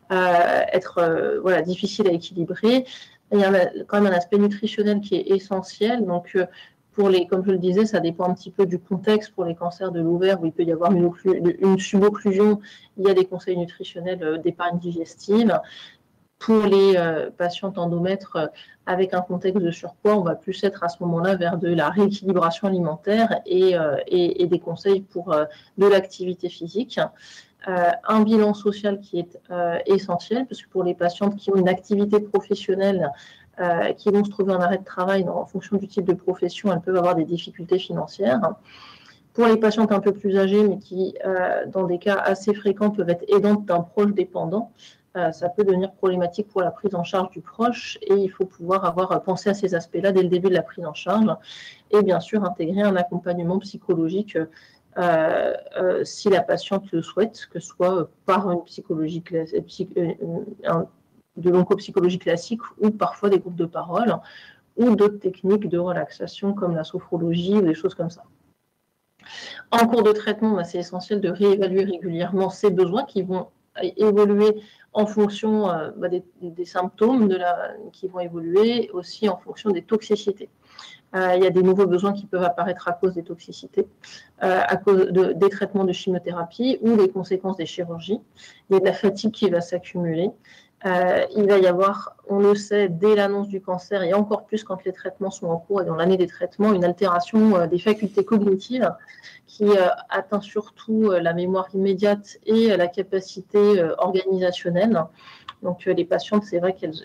être difficiles à équilibrer. Il y a quand même un aspect nutritionnel qui est essentiel. Donc, comme je le disais, ça dépend un petit peu du contexte. Pour les cancers de l'ovaire, où il peut y avoir une subocclusion, il y a des conseils nutritionnels d'épargne digestive. Pour les patientes endomètres avec un contexte de surpoids, on va plus être à ce moment-là vers de la rééquilibration alimentaire et des conseils pour de l'activité physique. Un bilan social qui est essentiel, parce que pour les patientes qui ont une activité professionnelle, qui vont se trouver en arrêt de travail en fonction du type de profession, elles peuvent avoir des difficultés financières. Pour les patientes un peu plus âgées, mais qui, dans des cas assez fréquents, peuvent être aidantes d'un proche dépendant, ça peut devenir problématique pour la prise en charge du proche et il faut pouvoir avoir pensé à ces aspects-là dès le début de la prise en charge et bien sûr intégrer un accompagnement psychologique si la patiente le souhaite, que ce soit par une psychologie de l'oncopsychologie classique ou parfois des groupes de parole ou d'autres techniques de relaxation comme la sophrologie ou des choses comme ça. En cours de traitement, c'est essentiel de réévaluer régulièrement ces besoins qui vont évoluer en fonction des symptômes qui vont évoluer, aussi en fonction des toxicités. Il y a des nouveaux besoins qui peuvent apparaître à cause des toxicités, à cause des traitements de chimiothérapie ou des conséquences des chirurgies. Il y a de la fatigue qui va s'accumuler. Il va y avoir, on le sait, dès l'annonce du cancer et encore plus quand les traitements sont en cours et dans l'année des traitements, une altération des facultés cognitives qui atteint surtout la mémoire immédiate et la capacité organisationnelle. Donc les patientes, c'est vrai qu'elles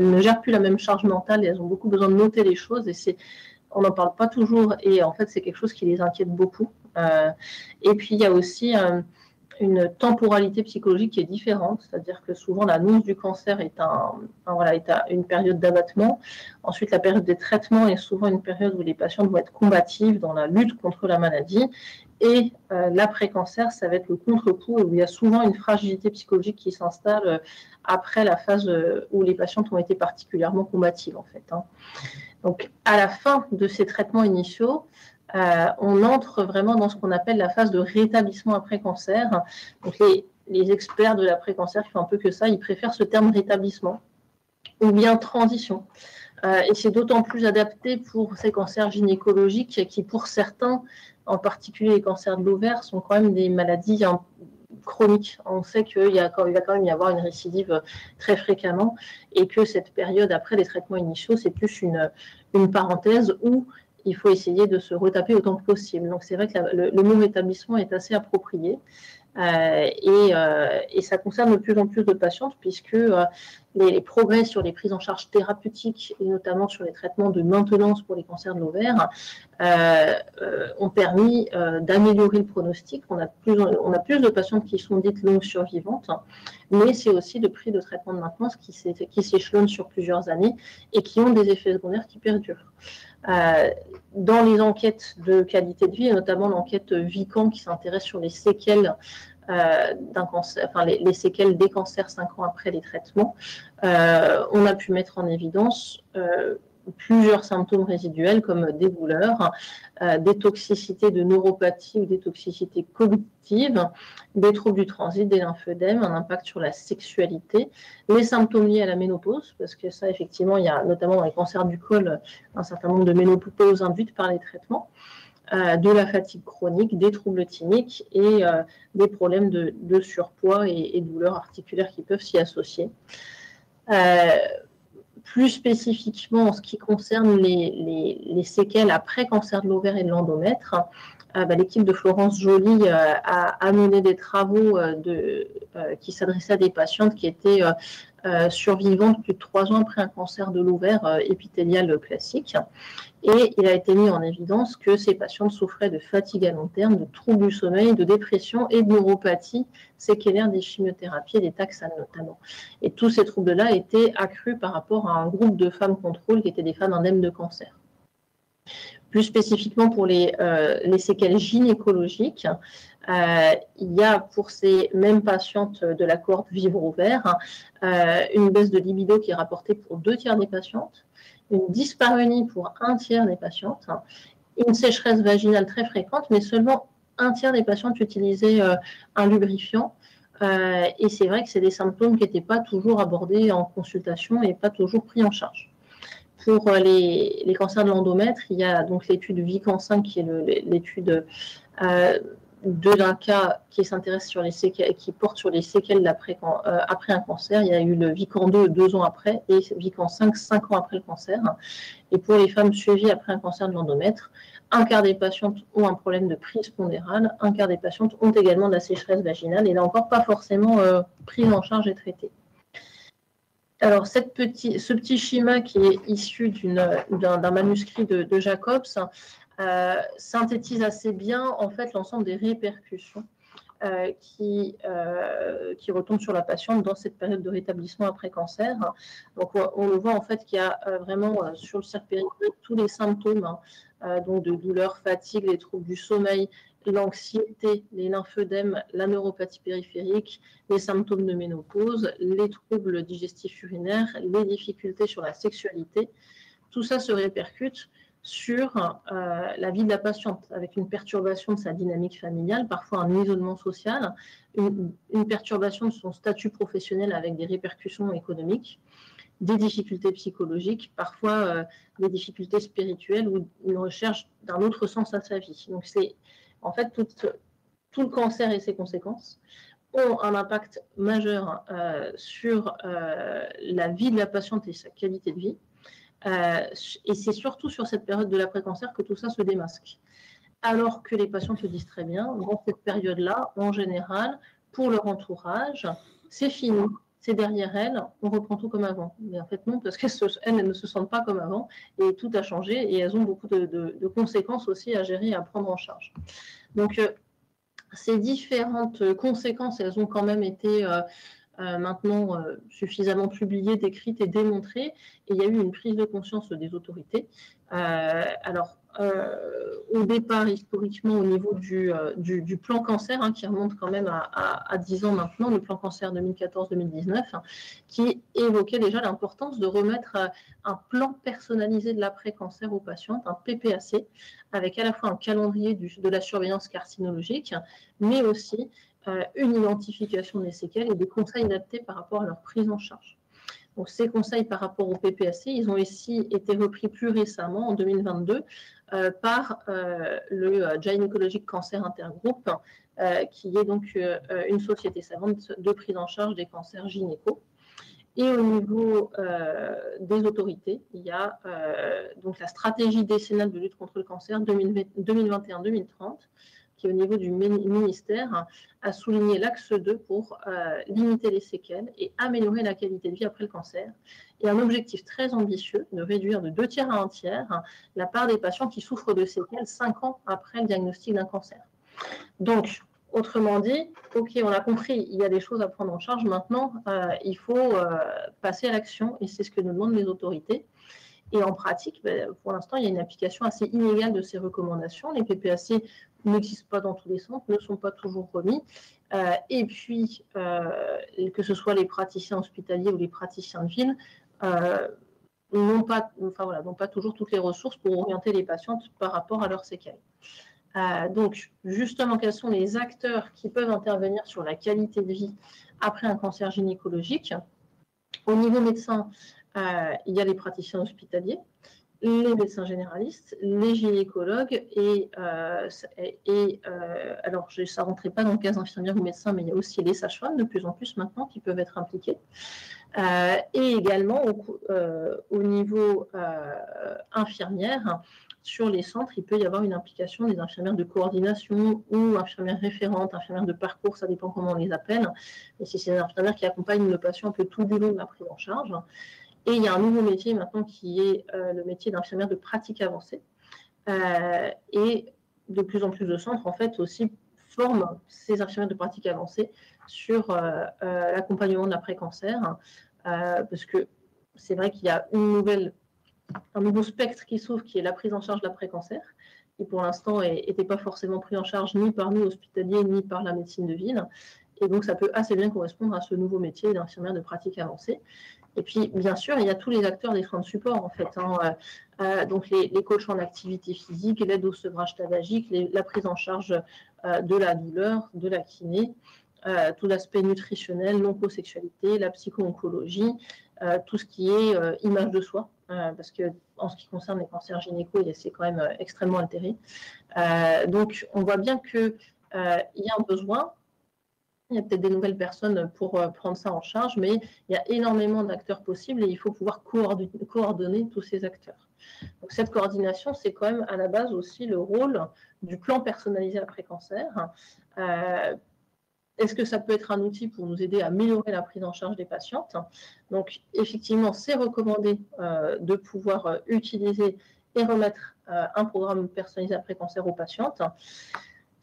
ne gèrent plus la même charge mentale et elles ont beaucoup besoin de noter les choses et on n'en parle pas toujours et en fait c'est quelque chose qui les inquiète beaucoup. Et puis il y a aussi une temporalité psychologique qui est différente, c'est-à-dire que souvent l'annonce du cancer est une période d'abattement. Ensuite, la période des traitements est souvent une période où les patients vont être combatifs dans la lutte contre la maladie. Et l'après-cancer, ça va être le contre-coup où il y a souvent une fragilité psychologique qui s'installe après la phase où les patientes ont été particulièrement combatives, en fait. Hein. Donc, à la fin de ces traitements initiaux, on entre vraiment dans ce qu'on appelle la phase de rétablissement après cancer. Donc les experts de l'après-cancer qui font un peu que ça, ils préfèrent ce terme rétablissement ou bien transition. Et c'est d'autant plus adapté pour ces cancers gynécologiques qui, pour certains, en particulier les cancers de l'ovaire, sont quand même des maladies chroniques. On sait qu'il va quand même y avoir une récidive très fréquemment et que cette période après les traitements initiaux, c'est plus une parenthèse où il faut essayer de se retaper autant que possible. Donc c'est vrai que le mot rétablissement est assez approprié. Et ça concerne de plus en plus de patientes puisque les progrès sur les prises en charge thérapeutiques et notamment sur les traitements de maintenance pour les cancers de l'ovaire ont permis d'améliorer le pronostic. On a plus de patientes qui sont dites longues survivantes, mais c'est aussi le prix de traitement de maintenance qui s'échelonne sur plusieurs années et qui ont des effets secondaires qui perdurent. Dans les enquêtes de qualité de vie, et notamment l'enquête VICAN qui s'intéresse sur les séquelles d'un cancer, enfin les séquelles des cancers 5 ans après les traitements, on a pu mettre en évidence plusieurs symptômes résiduels comme des douleurs, des toxicités de neuropathie ou des toxicités cognitives, des troubles du transit, des lymphœdèmes, un impact sur la sexualité, les symptômes liés à la ménopause, parce que ça, effectivement, il y a notamment dans les cancers du col un certain nombre de ménopauses induites par les traitements, de la fatigue chronique, des troubles thymiques et des problèmes de surpoids et douleurs articulaires qui peuvent s'y associer. Plus spécifiquement, en ce qui concerne les séquelles après cancer de l'ovaire et de l'endomètre, l'équipe de Florence Joly a mené des travaux qui s'adressaient à des patientes qui étaient survivantes plus de 3 ans après un cancer de l'ovaire épithélial classique. Et il a été mis en évidence que ces patientes souffraient de fatigue à long terme, de troubles du sommeil, de dépression et de neuropathie séquelaire des chimiothérapies et des taxanes notamment. Et tous ces troubles-là étaient accrus par rapport à un groupe de femmes contrôle qui étaient des femmes indemnes de cancer. Plus spécifiquement pour les séquelles gynécologiques, il y a pour ces mêmes patientes de la cohorte vivre ouvert une baisse de libido qui est rapportée pour 2/3 des patientes, une dyspareunie pour 1/3 des patientes, une sécheresse vaginale très fréquente, mais seulement 1/3 des patientes utilisaient un lubrifiant. Et c'est vrai que c'est des symptômes qui n'étaient pas toujours abordés en consultation et pas toujours pris en charge. Pour les cancers de l'endomètre, il y a donc l'étude VICAN5 qui est l'étude d'un cas qui s'intéresse sur les séquelles, qui porte sur les séquelles après un cancer. Il y a eu le VICAN2 2 ans après et VICAN5 5 ans après le cancer. Et pour les femmes suivies après un cancer de l'endomètre, 1/4 des patientes ont un problème de prise pondérale, 1/4 des patientes ont également de la sécheresse vaginale et là encore pas forcément prise en charge et traitée. Alors, ce petit schéma qui est issu d'un manuscrit de Jacobs synthétise assez bien en fait l'ensemble des répercussions qui retombent sur la patiente dans cette période de rétablissement après cancer. Donc, on le voit en fait qu'il y a vraiment sur le cercle périphérique tous les symptômes donc de douleur, fatigue, les troubles du sommeil, l'anxiété, les lymphœdèmes, la neuropathie périphérique, les symptômes de ménopause, les troubles digestifs urinaires, les difficultés sur la sexualité. Tout ça se répercute sur la vie de la patiente, avec une perturbation de sa dynamique familiale, parfois un isolement social, une perturbation de son statut professionnel avec des répercussions économiques, des difficultés psychologiques, parfois des difficultés spirituelles ou une recherche d'un autre sens à sa vie. Donc c'est en fait tout le cancer et ses conséquences ont un impact majeur sur la vie de la patiente et sa qualité de vie. Et c'est surtout sur cette période de l'après-cancer que tout ça se démasque. Alors que les patients se disent très bien, dans cette période-là, en général, pour leur entourage, c'est fini, c'est derrière elles, on reprend tout comme avant. Mais en fait non, parce qu'elles ne se sentent pas comme avant et tout a changé et elles ont beaucoup de conséquences aussi à gérer et à prendre en charge. Donc ces différentes conséquences, elles ont quand même été maintenant suffisamment publiées, décrites et démontrées. Et il y a eu une prise de conscience des autorités. Au départ, historiquement, au niveau du plan cancer, qui remonte quand même à 10 ans maintenant, le plan cancer 2014-2019, qui évoquait déjà l'importance de remettre un plan personnalisé de l'après-cancer aux patientes, un PPAC, avec à la fois un calendrier de la surveillance carcinologique, mais aussi une identification des séquelles et des conseils adaptés par rapport à leur prise en charge. Donc, ces conseils par rapport au PPAC, ils ont aussi été repris plus récemment, en 2022, par le Gynecologic Cancer Intergroup, qui est donc une société savante de prise en charge des cancers gynéco. Et au niveau des autorités, il y a donc la stratégie décennale de lutte contre le cancer 2021-2030, qui au niveau du ministère a souligné l'axe 2 pour limiter les séquelles et améliorer la qualité de vie après le cancer. Et un objectif très ambitieux de réduire de 2 tiers à 1 tiers la part des patients qui souffrent de séquelles 5 ans après le diagnostic d'un cancer. Donc, autrement dit, OK, on a compris, il y a des choses à prendre en charge. Maintenant, il faut passer à l'action et c'est ce que nous demandent les autorités. Et en pratique, pour l'instant, il y a une application assez inégale de ces recommandations. Les PPAC n'existent pas dans tous les centres, ne sont pas toujours remis. Et puis, que ce soit les praticiens hospitaliers ou les praticiens de ville, n'ont pas toujours toutes les ressources pour orienter les patientes par rapport à leurs séquelles. Donc, justement, quels sont les acteurs qui peuvent intervenir sur la qualité de vie après un cancer gynécologique? Au niveau médecin, il y a les praticiens hospitaliers, les médecins généralistes, les gynécologues alors ça ne rentrait pas dans le cas d'infirmières ou médecins, mais il y a aussi les sages-femmes de plus en plus maintenant qui peuvent être impliquées. Et également au niveau infirmière, sur les centres, il peut y avoir une implication des infirmières de coordination ou infirmières référentes, infirmières de parcours, ça dépend comment on les appelle. Et c'est ces infirmières qui accompagnent le patient un peu tout du long de la prise en charge. Et il y a un nouveau métier maintenant qui est le métier d'infirmière de pratique avancée. Et de plus en plus de centres, en fait, aussi forment ces infirmières de pratique avancée sur l'accompagnement de l'après-cancer. Parce que c'est vrai qu'il y a un nouveau spectre qui s'ouvre, qui est la prise en charge de l'après-cancer, qui pour l'instant n'était pas forcément pris en charge ni par nous hospitaliers, ni par la médecine de ville. Et donc, ça peut assez bien correspondre à ce nouveau métier d'infirmière de pratique avancée. Et puis, bien sûr, il y a tous les acteurs des soins de support, en fait. Donc, les coachs en activité physique, l'aide au sevrage tabagique, la prise en charge de la douleur, de la kiné, tout l'aspect nutritionnel, l'oncosexualité, la psycho-oncologie, tout ce qui est image de soi, parce qu'en ce qui concerne les cancers gynéco, c'est quand même extrêmement altéré. Donc, on voit bien qu'il y a un besoin. Il y a peut-être des nouvelles personnes pour prendre ça en charge, mais il y a énormément d'acteurs possibles et il faut pouvoir coordonner tous ces acteurs. Donc, cette coordination, c'est quand même à la base aussi le rôle du plan personnalisé après-cancer. Est-ce que ça peut être un outil pour nous aider à améliorer la prise en charge des patientes? Donc, effectivement, c'est recommandé de pouvoir utiliser et remettre un programme personnalisé après-cancer aux patientes.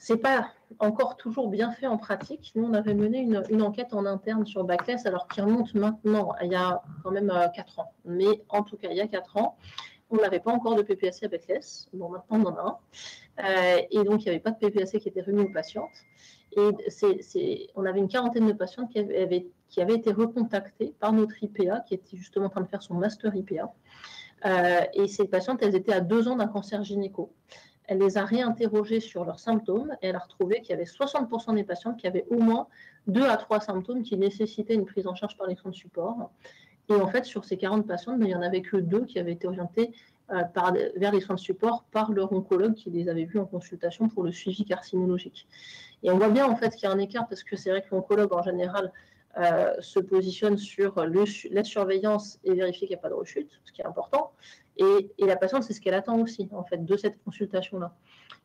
Ce n'est pas encore toujours bien fait en pratique. Nous, on avait mené une enquête en interne sur Backless, alors qui remonte maintenant, il y a quand même 4 ans. Mais en tout cas, il y a 4 ans, on n'avait pas encore de PPAC à Backless. Bon, maintenant, on en a un. Et donc, il n'y avait pas de PPAC qui était remis aux patientes. Et on avait une quarantaine de patientes qui avaient été recontactées par notre IPA, qui était justement en train de faire son master IPA. Et ces patientes, elles étaient à 2 ans d'un cancer gynéco. Elle les a réinterrogées sur leurs symptômes et elle a retrouvé qu'il y avait 60% des patientes qui avaient au moins 2 à 3 symptômes qui nécessitaient une prise en charge par les soins de support. Et en fait, sur ces 40 patientes, il n'y en avait que 2 qui avaient été orientées vers les soins de support par leur oncologue qui les avait vues en consultation pour le suivi carcinologique. Et on voit bien en fait qu'il y a un écart parce que c'est vrai que l'oncologue en général se positionne sur la surveillance et vérifier qu'il n'y a pas de rechute, ce qui est important. Et la patiente, c'est ce qu'elle attend aussi, en fait, de cette consultation-là.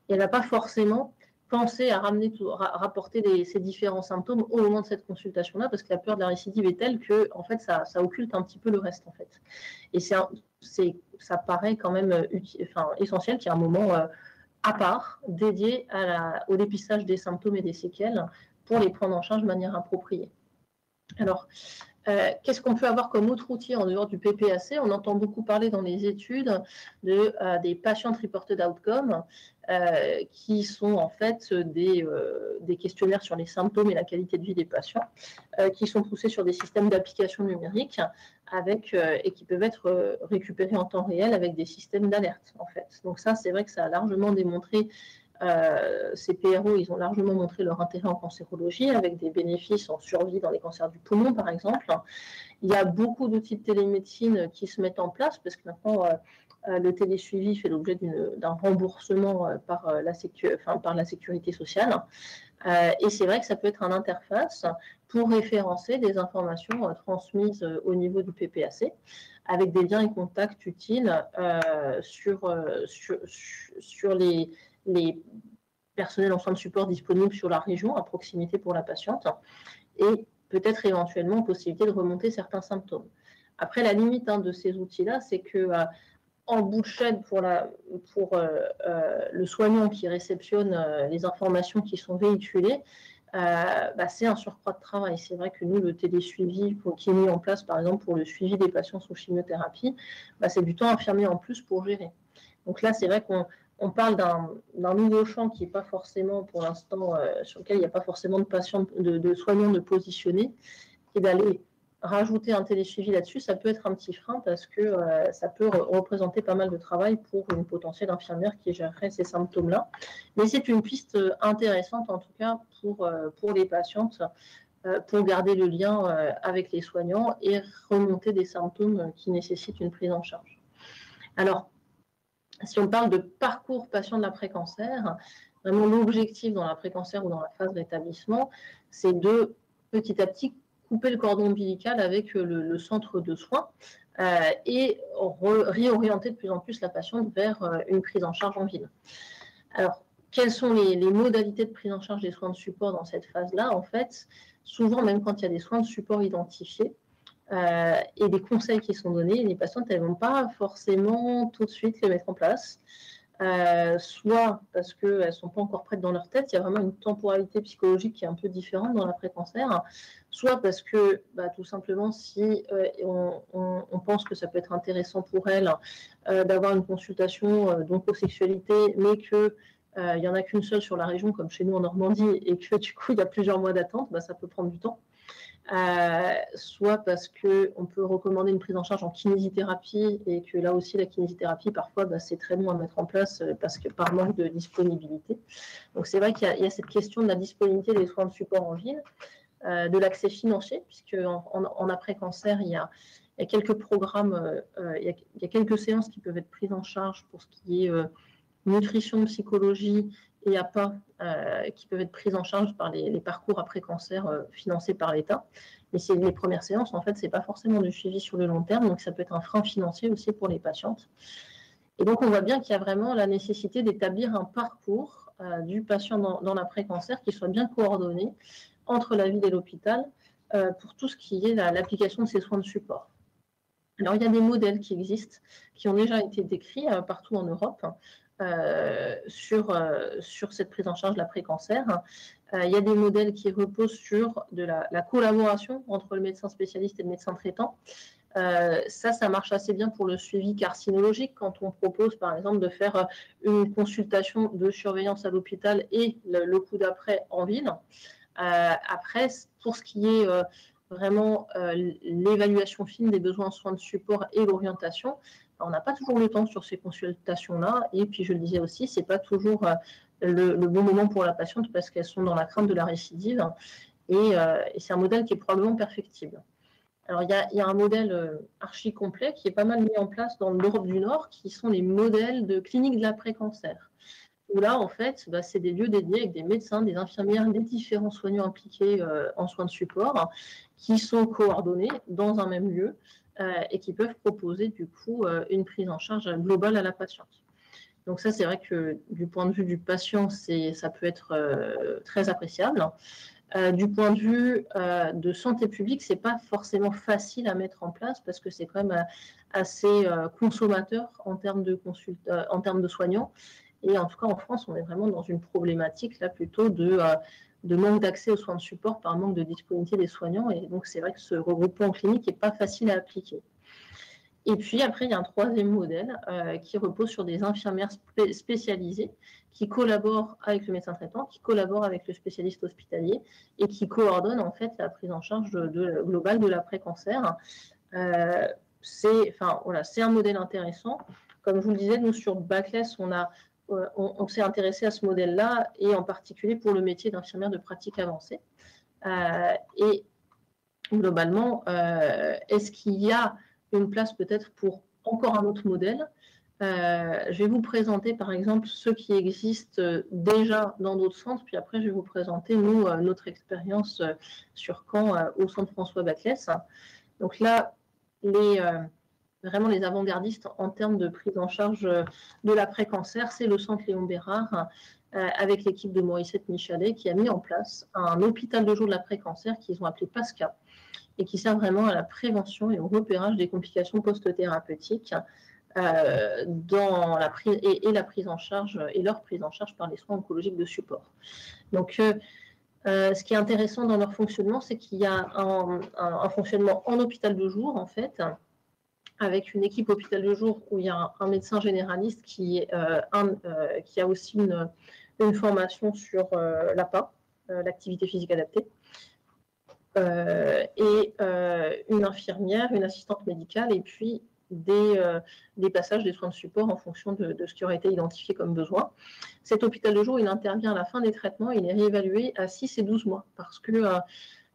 Et elle n'a pas forcément pensé à rapporter ces différents symptômes au moment de cette consultation-là, parce que la peur de la récidive est telle que, en fait, ça occulte un petit peu le reste, en fait. Et ça paraît quand même essentiel qu'il y ait un moment à part, dédié au dépistage des symptômes et des séquelles pour les prendre en charge de manière appropriée. Alors, qu'est-ce qu'on peut avoir comme autre outil en dehors du PPAC? On entend beaucoup parler dans les études des patient reported outcomes, qui sont en fait des questionnaires sur les symptômes et la qualité de vie des patients, qui sont poussés sur des systèmes d'application numérique et qui peuvent être récupérés en temps réel avec des systèmes d'alerte, en fait. Donc ça, c'est vrai que ça a largement démontré ces PRO, ils ont largement montré leur intérêt en cancérologie, avec des bénéfices en survie dans les cancers du poumon, par exemple. Il y a beaucoup d'outils de télémédecine qui se mettent en place, parce que maintenant, le télésuivi fait l'objet d'un remboursement par la sécurité sociale. Et c'est vrai que ça peut être une interface pour référencer des informations transmises au niveau du PPAC, avec des liens et contacts utiles sur les personnels en soins de support disponibles sur la région, à proximité pour la patiente, et peut-être éventuellement possibilité de remonter certains symptômes. Après, la limite de ces outils-là, c'est que en bout de chaîne, pour le soignant qui réceptionne les informations qui sont véhiculées, c'est un surcroît de travail. C'est vrai que nous, le télésuivi qui est mis en place, par exemple, pour le suivi des patients sous chimiothérapie, c'est du temps infirmier en plus pour gérer. Donc là, c'est vrai qu'on parle d'un nouveau champ qui n'est pas forcément, pour l'instant, sur lequel il n'y a pas forcément de patients, de soignants de positionner, et d'aller rajouter un télésuivi là-dessus, ça peut être un petit frein parce que ça peut représenter pas mal de travail pour une potentielle infirmière qui gérerait ces symptômes-là. Mais c'est une piste intéressante, en tout cas, pour les patientes, pour garder le lien avec les soignants et remonter des symptômes qui nécessitent une prise en charge. Alors, si on parle de parcours patient de l'après-cancer, vraiment l'objectif dans l'après-cancer ou dans la phase d'établissement, c'est de petit à petit couper le cordon ombilical avec le centre de soins et réorienter de plus en plus la patiente vers une prise en charge en ville. Alors, quelles sont les modalités de prise en charge des soins de support dans cette phase-là? En fait, souvent, même quand il y a des soins de support identifiés et des conseils qui sont donnés, les patientes, elles ne vont pas forcément tout de suite les mettre en place. Soit parce qu'elles ne sont pas encore prêtes dans leur tête, il y a vraiment une temporalité psychologique qui est un peu différente dans l'après-cancer, soit parce que tout simplement si on pense que ça peut être intéressant pour elles d'avoir une consultation d'oncosexualité, mais qu'il n'y en a qu'une seule sur la région, comme chez nous en Normandie, et que du coup il y a plusieurs mois d'attente, ça peut prendre du temps. Soit parce qu'on peut recommander une prise en charge en kinésithérapie et que là aussi la kinésithérapie parfois c'est très long à mettre en place parce que par manque de disponibilité. Donc c'est vrai qu'il y a cette question de la disponibilité des soins de support en ville, de l'accès financier, puisque en après-cancer il y a quelques programmes, il y a quelques séances qui peuvent être prises en charge pour ce qui est nutrition, psychologie et APA qui peuvent être prises en charge par les parcours après-cancer financés par l'État. Mais les premières séances, en fait, ce n'est pas forcément du suivi sur le long terme, donc ça peut être un frein financier aussi pour les patientes. Et donc, on voit bien qu'il y a vraiment la nécessité d'établir un parcours du patient dans l'après-cancer qui soit bien coordonné entre la ville et l'hôpital pour tout ce qui est l'application de ces soins de support. Alors, il y a des modèles qui existent, qui ont déjà été décrits partout en Europe, sur cette prise en charge de l'après-cancer. Il y a des modèles qui reposent sur de la collaboration entre le médecin spécialiste et le médecin traitant. Ça marche assez bien pour le suivi carcinologique, quand on propose par exemple de faire une consultation de surveillance à l'hôpital et le coup d'après en ville. Après, pour ce qui est vraiment l'évaluation fine des besoins en soins de support et l'orientation, on n'a pas toujours le temps sur ces consultations-là. Et puis, je le disais aussi, ce n'est pas toujours le bon moment pour la patiente parce qu'elles sont dans la crainte de la récidive. Et c'est un modèle qui est probablement perfectible. Alors, il y a un modèle archi complet qui est pas mal mis en place dans l'Europe du Nord, qui sont les modèles de cliniques de l'après-cancer. Où là, en fait, c'est des lieux dédiés avec des médecins, des infirmières, des différents soignants impliqués en soins de support, qui sont coordonnés dans un même lieu et qui peuvent proposer du coup une prise en charge globale à la patiente. Donc ça, c'est vrai que du point de vue du patient, ça peut être très appréciable. Du point de vue de santé publique, ce n'est pas forcément facile à mettre en place parce que c'est quand même assez consommateur en termes de soignants. Et en tout cas, en France, on est vraiment dans une problématique là plutôt de manque d'accès aux soins de support par manque de disponibilité des soignants. Et donc, c'est vrai que ce regroupement clinique n'est pas facile à appliquer. Et puis, après, il y a un troisième modèle qui repose sur des infirmières spécialisées qui collaborent avec le médecin traitant, qui collaborent avec le spécialiste hospitalier et qui coordonnent en fait la prise en charge globale de l'après-cancer. C'est un modèle intéressant. Comme je vous le disais, nous, sur Backless, on a on s'est intéressé à ce modèle-là, et en particulier pour le métier d'infirmière de pratique avancée. Et globalement, est-ce qu'il y a une place peut-être pour encore un autre modèle? Je vais vous présenter par exemple ceux qui existent déjà dans d'autres centres, puis après je vais vous présenter nous notre expérience sur Caen au centre François Baclès. Donc là, vraiment les avant-gardistes en termes de prise en charge de l'après-cancer, c'est le centre Léon Bérard avec l'équipe de Morissette Michalet qui a mis en place un hôpital de jour de l'après-cancer qu'ils ont appelé PASCA et qui sert vraiment à la prévention et au repérage des complications post-thérapeutiques dans la prise et la prise en charge et leur prise en charge par les soins oncologiques de support. Donc, ce qui est intéressant dans leur fonctionnement, c'est qu'il y a un fonctionnement en hôpital de jour, en fait, avec une équipe hôpital de jour où il y a un médecin généraliste qui a aussi une formation sur l'APA, l'activité physique adaptée, et une infirmière, une assistante médicale, et puis des passages des soins de support en fonction de ce qui aurait été identifié comme besoin. Cet hôpital de jour, il intervient à la fin des traitements, il est réévalué à 6 et 12 mois, parce que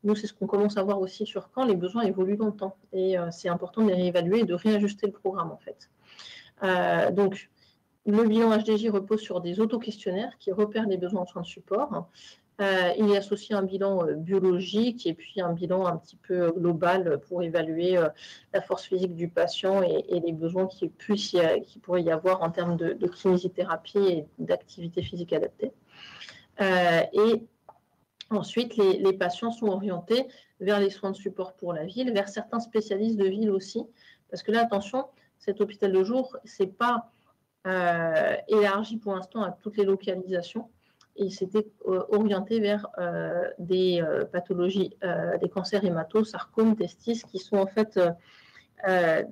nous, c'est ce qu'on commence à voir aussi sur Caen, les besoins évoluent dans le temps, et c'est important de les réévaluer et de réajuster le programme, en fait. Donc, le bilan HDJ repose sur des auto-questionnaires qui repèrent les besoins en soins de support. Il y associe un bilan biologique et puis un bilan un petit peu global pour évaluer la force physique du patient et les besoins qu'il pourrait y avoir en termes de kinésithérapie et d'activité physique adaptée. Et ensuite, les patients sont orientés vers les soins de support pour la ville, vers certains spécialistes de ville aussi, parce que là, attention, cet hôpital de jour, ce n'est pas élargi pour l'instant à toutes les localisations. Et il s'était orienté vers des pathologies, des cancers hémato, sarcomes, testis, qui sont en fait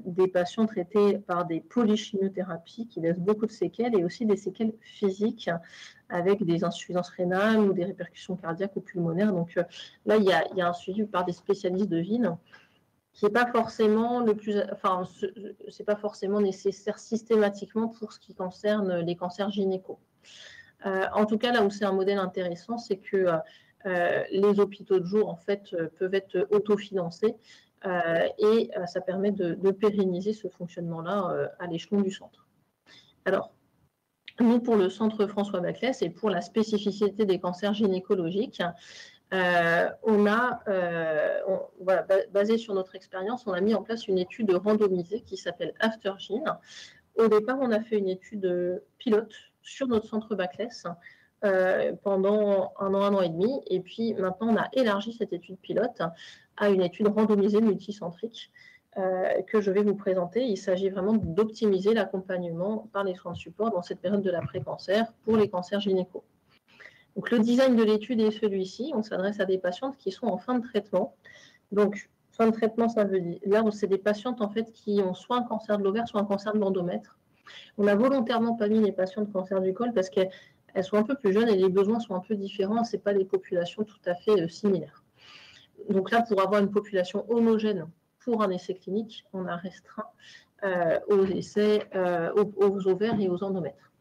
des patients traités par des polychimiothérapies qui laissent beaucoup de séquelles et aussi des séquelles physiques avec des insuffisances rénales ou des répercussions cardiaques ou pulmonaires. Donc là, il y a un suivi par des spécialistes de ville qui n'est pas forcément c'est pas forcément nécessaire systématiquement pour ce qui concerne les cancers gynéco. En tout cas, là où c'est un modèle intéressant, c'est que les hôpitaux de jour, en fait, peuvent être autofinancés et ça permet de pérenniser ce fonctionnement-là à l'échelon du centre. Alors, nous, pour le centre François Baclès et pour la spécificité des cancers gynécologiques, basé sur notre expérience, on a mis en place une étude randomisée qui s'appelle AfterGyn. Au départ, on a fait une étude pilote sur notre centre Baclès pendant un an et demi. Et puis maintenant, on a élargi cette étude pilote à une étude randomisée multicentrique que je vais vous présenter. Il s'agit vraiment d'optimiser l'accompagnement par les soins de support dans cette période de l'après-cancer pour les cancers gynéco. Donc, le design de l'étude est celui-ci. On s'adresse à des patientes qui sont en fin de traitement. Donc, fin de traitement, ça veut dire là, c'est des patientes en fait qui ont soit un cancer de l'ovaire, soit un cancer de l'endomètre. On n'a volontairement pas mis les patients de cancer du col parce qu'elles sont un peu plus jeunes et les besoins sont un peu différents. Ce n'est pas des populations tout à fait similaires. Donc là, pour avoir une population homogène pour un essai clinique, on a restreint aux essais aux ovaires et aux endomètres.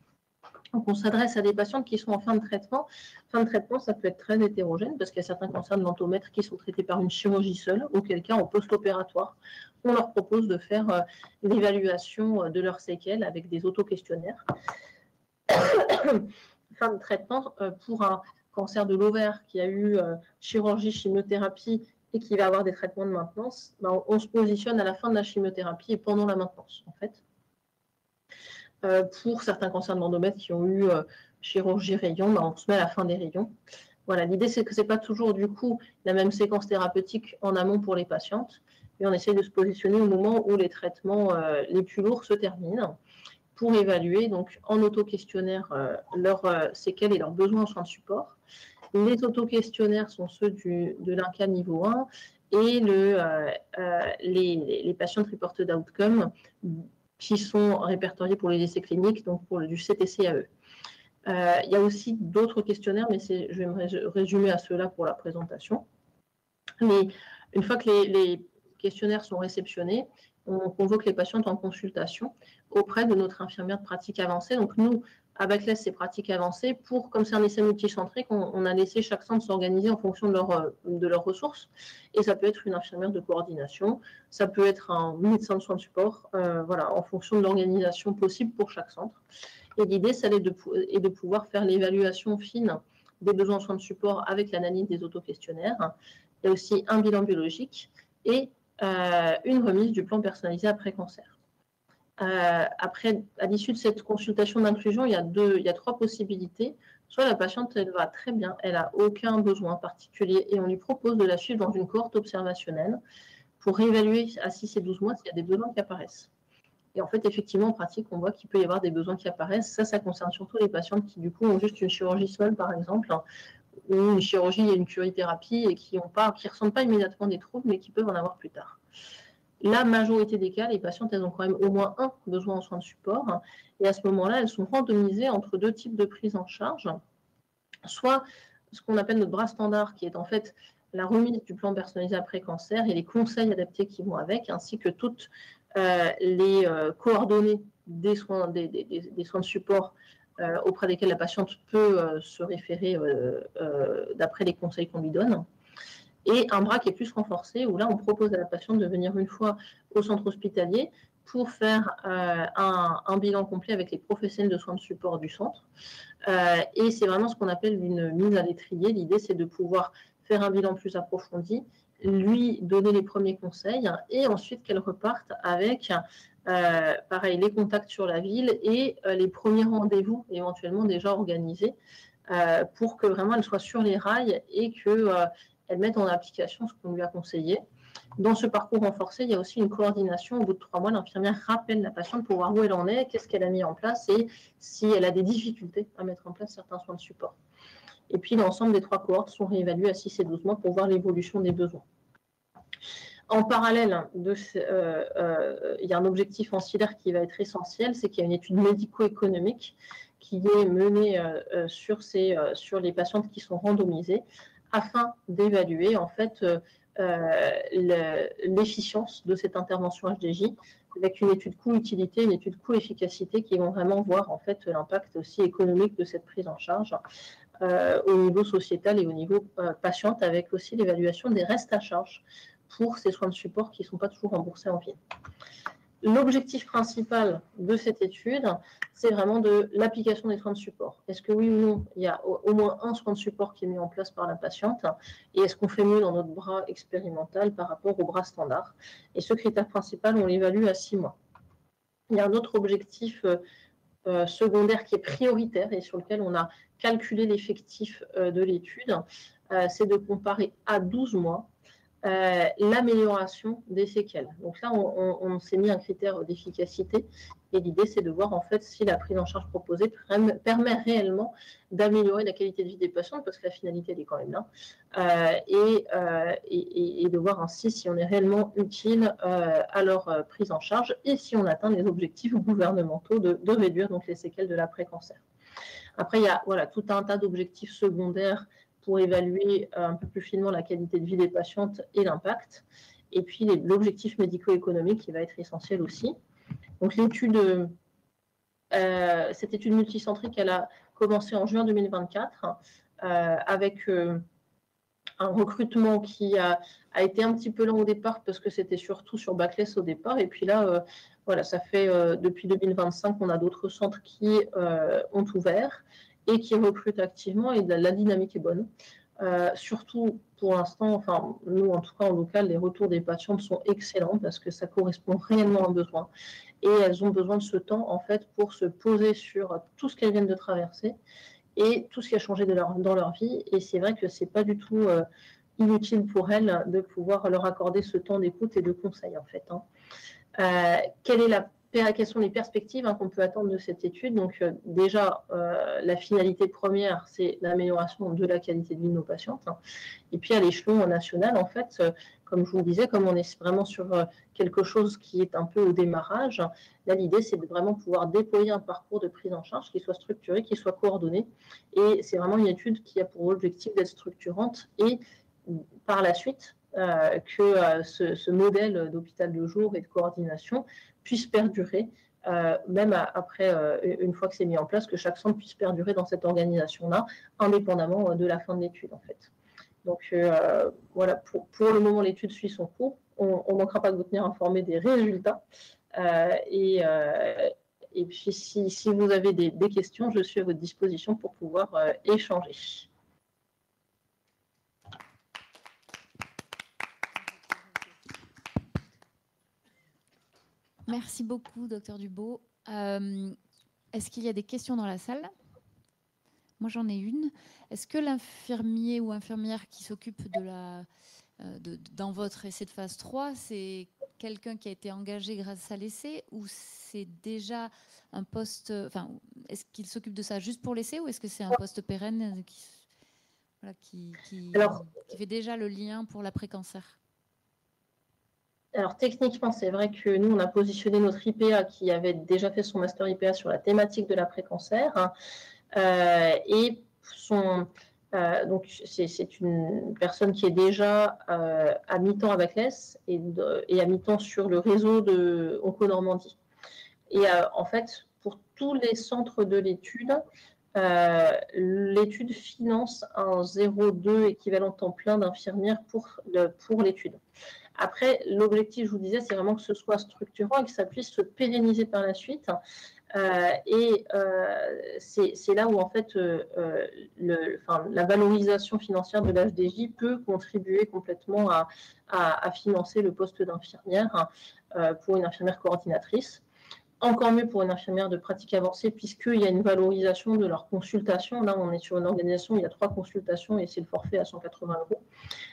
Donc, on s'adresse à des patientes qui sont en fin de traitement. Fin de traitement, ça peut être très hétérogène parce qu'il y a certains cancers de l'endomètre qui sont traités par une chirurgie seule, auquel cas, en post-opératoire, on leur propose de faire l'évaluation de leurs séquelles avec des auto-questionnaires. Fin de traitement, pour un cancer de l'ovaire qui a eu chirurgie, chimiothérapie et qui va avoir des traitements de maintenance, on se positionne à la fin de la chimiothérapie et pendant la maintenance, en fait. Pour certains cancers de l'endomètre qui ont eu chirurgie rayon, on se met à la fin des rayons. Voilà, l'idée, c'est que ce n'est pas toujours du coup la même séquence thérapeutique en amont pour les patientes, mais on essaie de se positionner au moment où les traitements les plus lourds se terminent pour évaluer donc, en auto-questionnaire leurs séquelles et leurs besoins en soins de support. Les auto-questionnaires sont ceux de l'INCA niveau 1 et les patients reported outcome qui sont répertoriés pour les essais cliniques, donc pour du CTCAE. Il y a aussi d'autres questionnaires, mais je vais me résumer à ceux-là pour la présentation. Mais une fois que les questionnaires sont réceptionnés, on convoque les patientes en consultation auprès de notre infirmière de pratique avancée. Donc nous, Backless, c'est pratique avancée. Comme c'est un essai multicentrique, on a laissé chaque centre s'organiser en fonction de leurs ressources. Et ça peut être une infirmière de coordination, ça peut être un médecin de soins de support, voilà, en fonction de l'organisation possible pour chaque centre. Et l'idée, ça est de pouvoir faire l'évaluation fine des besoins en soins de support avec l'analyse des autoquestionnaires. Il y a aussi un bilan biologique et une remise du plan personnalisé après-cancer. Après, à l'issue de cette consultation d'inclusion, il y a 3 possibilités. Soit la patiente, elle va très bien, elle n'a aucun besoin particulier et on lui propose de la suivre dans une cohorte observationnelle pour évaluer à 6 et 12 mois s'il y a des besoins qui apparaissent. Et en fait, effectivement, en pratique, on voit qu'il peut y avoir des besoins qui apparaissent. Ça concerne surtout les patientes qui, du coup, ont juste une chirurgie seule, par exemple, ou une chirurgie et une curithérapie et qui ne ressentent pas immédiatement des troubles, mais qui peuvent en avoir plus tard. La majorité des cas, les patientes, elles ont quand même au moins un besoin en soins de support. Et à ce moment-là, elles sont randomisées entre 2 types de prise en charge. Soit ce qu'on appelle notre bras standard, qui est en fait la remise du plan personnalisé après cancer et les conseils adaptés qui vont avec, ainsi que toutes les coordonnées des soins de support auprès desquels la patiente peut se référer d'après les conseils qu'on lui donne. Et un bras qui est plus renforcé, où là, on propose à la patiente de venir une fois au centre hospitalier pour faire un bilan complet avec les professionnels de soins de support du centre. Et c'est vraiment ce qu'on appelle une mise à l'étrier. L'idée, c'est de pouvoir faire un bilan plus approfondi, lui donner les premiers conseils et ensuite qu'elle reparte avec, pareil, les contacts sur la ville et les premiers rendez-vous éventuellement déjà organisés pour que vraiment elle soit sur les rails et qu'elle mette en application ce qu'on lui a conseillé. Dans ce parcours renforcé, il y a aussi une coordination. Au bout de 3 mois, l'infirmière rappelle la patiente pour voir où elle en est, qu'est-ce qu'elle a mis en place et si elle a des difficultés à mettre en place certains soins de support. Et puis, l'ensemble des 3 cohortes sont réévaluées à 6 et 12 mois pour voir l'évolution des besoins. En parallèle, il y a un objectif ancillaire qui va être essentiel, c'est qu'il y a une étude médico-économique qui est menée sur les patientes qui sont randomisées afin d'évaluer en fait l'efficience de cette intervention HDJ avec une étude coût-utilité, une étude coût-efficacité qui vont vraiment voir en fait l'impact aussi économique de cette prise en charge au niveau sociétal et au niveau patiente, avec aussi l'évaluation des restes à charge pour ces soins de support qui ne sont pas toujours remboursés en ville. L'objectif principal de cette étude, c'est vraiment de l'application des soins de support. Est-ce que oui ou non, il y a au moins un soin de support qui est mis en place par la patiente et est-ce qu'on fait mieux dans notre bras expérimental par rapport au bras standard? Et ce critère principal, on l'évalue à 6 mois. Il y a un autre objectif secondaire qui est prioritaire et sur lequel on a calculé l'effectif de l'étude, c'est de comparer à 12 mois l'amélioration des séquelles. Donc là, on s'est mis un critère d'efficacité et l'idée, c'est de voir en fait si la prise en charge proposée permet réellement d'améliorer la qualité de vie des patients, parce que la finalité, elle est quand même là, et de voir ainsi si on est réellement utile à leur prise en charge et si on atteint les objectifs gouvernementaux de réduire donc les séquelles de l'après-cancer. Après, il y a tout un tas d'objectifs secondaires pour évaluer un peu plus finement la qualité de vie des patientes et l'impact. Et puis, l'objectif médico-économique qui va être essentiel aussi. Donc, cette étude multicentrique, elle a commencé en juin 2024 avec un recrutement qui a été un petit peu lent au départ parce que c'était surtout sur Backless au départ. Et puis là, ça fait depuis 2025 qu'on a d'autres centres qui ont ouvert et qui recrutent activement et la dynamique est bonne. Surtout pour l'instant, enfin nous en tout cas en local, les retours des patientes sont excellents parce que ça correspond réellement à un besoin et elles ont besoin de ce temps en fait pour se poser sur tout ce qu'elles viennent de traverser et tout ce qui a changé dans leur vie. Et c'est vrai que c'est pas du tout inutile pour elles de pouvoir leur accorder ce temps d'écoute et de conseil en fait. Quelles sont les perspectives qu'on peut attendre de cette étude? Donc déjà, la finalité première, c'est l'amélioration de la qualité de vie de nos patientes. Et puis à l'échelon national, en fait, comme je vous le disais, comme on est vraiment sur quelque chose qui est un peu au démarrage, là l'idée c'est de vraiment pouvoir déployer un parcours de prise en charge qui soit structuré, qui soit coordonné. Et c'est vraiment une étude qui a pour objectif d'être structurante et par la suite, que ce modèle d'hôpital de jour et de coordination puisse perdurer même après, une fois que c'est mis en place, que chaque centre puisse perdurer dans cette organisation-là, indépendamment de la fin de l'étude, en fait. Donc, voilà, pour le moment, l'étude suit son cours. On ne manquera pas de vous tenir informé des résultats. Et puis, si vous avez des questions, je suis à votre disposition pour pouvoir échanger. Merci beaucoup, Dr Dubo. Est-ce qu'il y a des questions dans la salle? Moi, j'en ai une. Est-ce que l'infirmier ou infirmière qui s'occupe dans votre essai de phase 3, c'est quelqu'un qui a été engagé grâce à l'essai ou c'est déjà un poste... Enfin, est-ce qu'il s'occupe de ça juste pour l'essai ou est-ce que c'est un poste pérenne qui fait déjà le lien pour l'après-cancer? Alors, techniquement, c'est vrai que nous, on a positionné notre IPA qui avait déjà fait son master IPA sur la thématique de l'après-cancer. Et donc, c'est une personne qui est déjà à mi-temps avec l'ES et à mi-temps sur le réseau de Onco-Normandie. Et en fait, pour tous les centres de l'étude, l'étude finance un 0,2 équivalent temps plein d'infirmières pour l'étude. Après, l'objectif, je vous disais, c'est vraiment que ce soit structurant et que ça puisse se pérenniser par la suite. C'est là où, en fait, la valorisation financière de l'HDJ peut contribuer complètement à financer le poste d'infirmière pour une infirmière coordinatrice. Encore mieux pour une infirmière de pratique avancée, puisqu'il y a une valorisation de leur consultation. Là, on est sur une organisation, il y a 3 consultations et c'est le forfait à 180 €.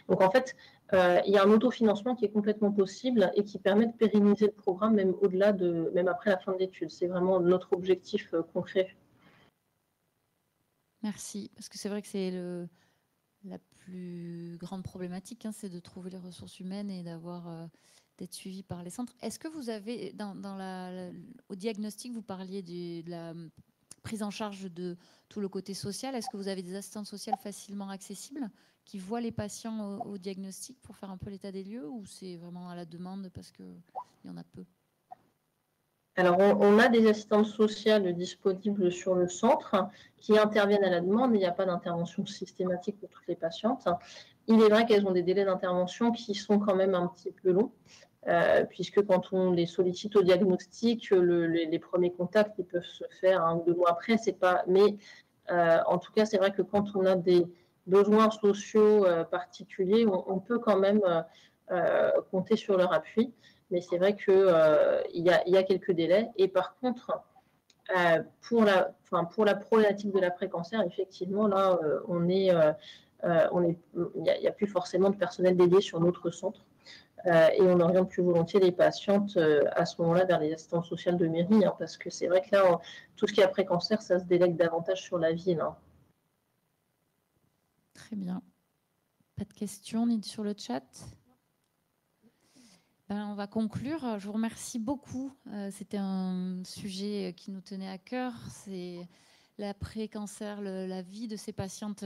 Donc, en fait, il y a un autofinancement qui est complètement possible et qui permet de pérenniser le programme même même après la fin de l'étude. C'est vraiment notre objectif concret. Merci, parce que c'est vrai que c'est la plus grande problématique, c'est de trouver les ressources humaines et d'être suivi par les centres. Est-ce que vous avez, au diagnostic, vous parliez de la prise en charge de tout le côté social. Est-ce que vous avez des assistantes sociales facilement accessibles qui voient les patients au diagnostic pour faire un peu l'état des lieux ou c'est vraiment à la demande parce qu'il y en a peu? Alors, on a des assistantes sociales disponibles sur le centre qui interviennent à la demande, mais il n'y a pas d'intervention systématique pour toutes les patientes. Il est vrai qu'elles ont des délais d'intervention qui sont quand même un petit peu longs, puisque quand on les sollicite au diagnostic, les premiers contacts ils peuvent se faire 1 ou 2 mois après. Mais en tout cas, c'est vrai que quand on a des besoins sociaux particuliers, on peut quand même compter sur leur appui. Mais c'est vrai qu'il y a quelques délais. Et par contre, pour la problématique de l'après-cancer, effectivement, là, il n'y a plus forcément de personnel dédié sur notre centre. Et on oriente plus volontiers les patientes à ce moment-là vers les assistantes sociales de mairie, parce que c'est vrai que là, tout ce qui est après-cancer, ça se délègue davantage sur la ville. Très bien. Pas de questions ni sur le chat? On va conclure. Je vous remercie beaucoup. C'était un sujet qui nous tenait à cœur. C'est l'après-cancer, la vie de ces patientes,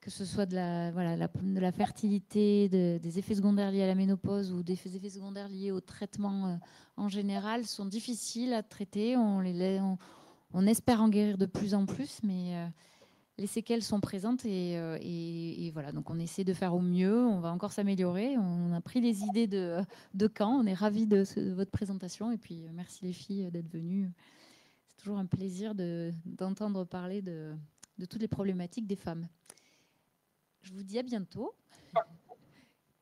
que ce soit de la fertilité, des effets secondaires liés à la ménopause ou des effets secondaires liés au traitement en général, sont difficiles à traiter. On espère en guérir de plus en plus, mais les séquelles sont présentes et voilà, donc on essaie de faire au mieux, on va encore s'améliorer, on a pris les idées de Caen, on est ravis de votre présentation et puis merci les filles d'être venues. C'est toujours un plaisir d'entendre parler de toutes les problématiques des femmes. Je vous dis à bientôt.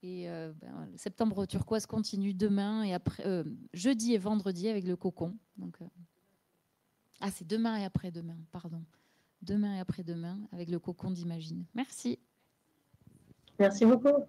Et septembre turquoise continue demain et après, jeudi et vendredi avec le cocon. Donc, c'est demain et après-demain, pardon. Demain et après-demain avec le cocon d'Imagine. Merci. Merci beaucoup.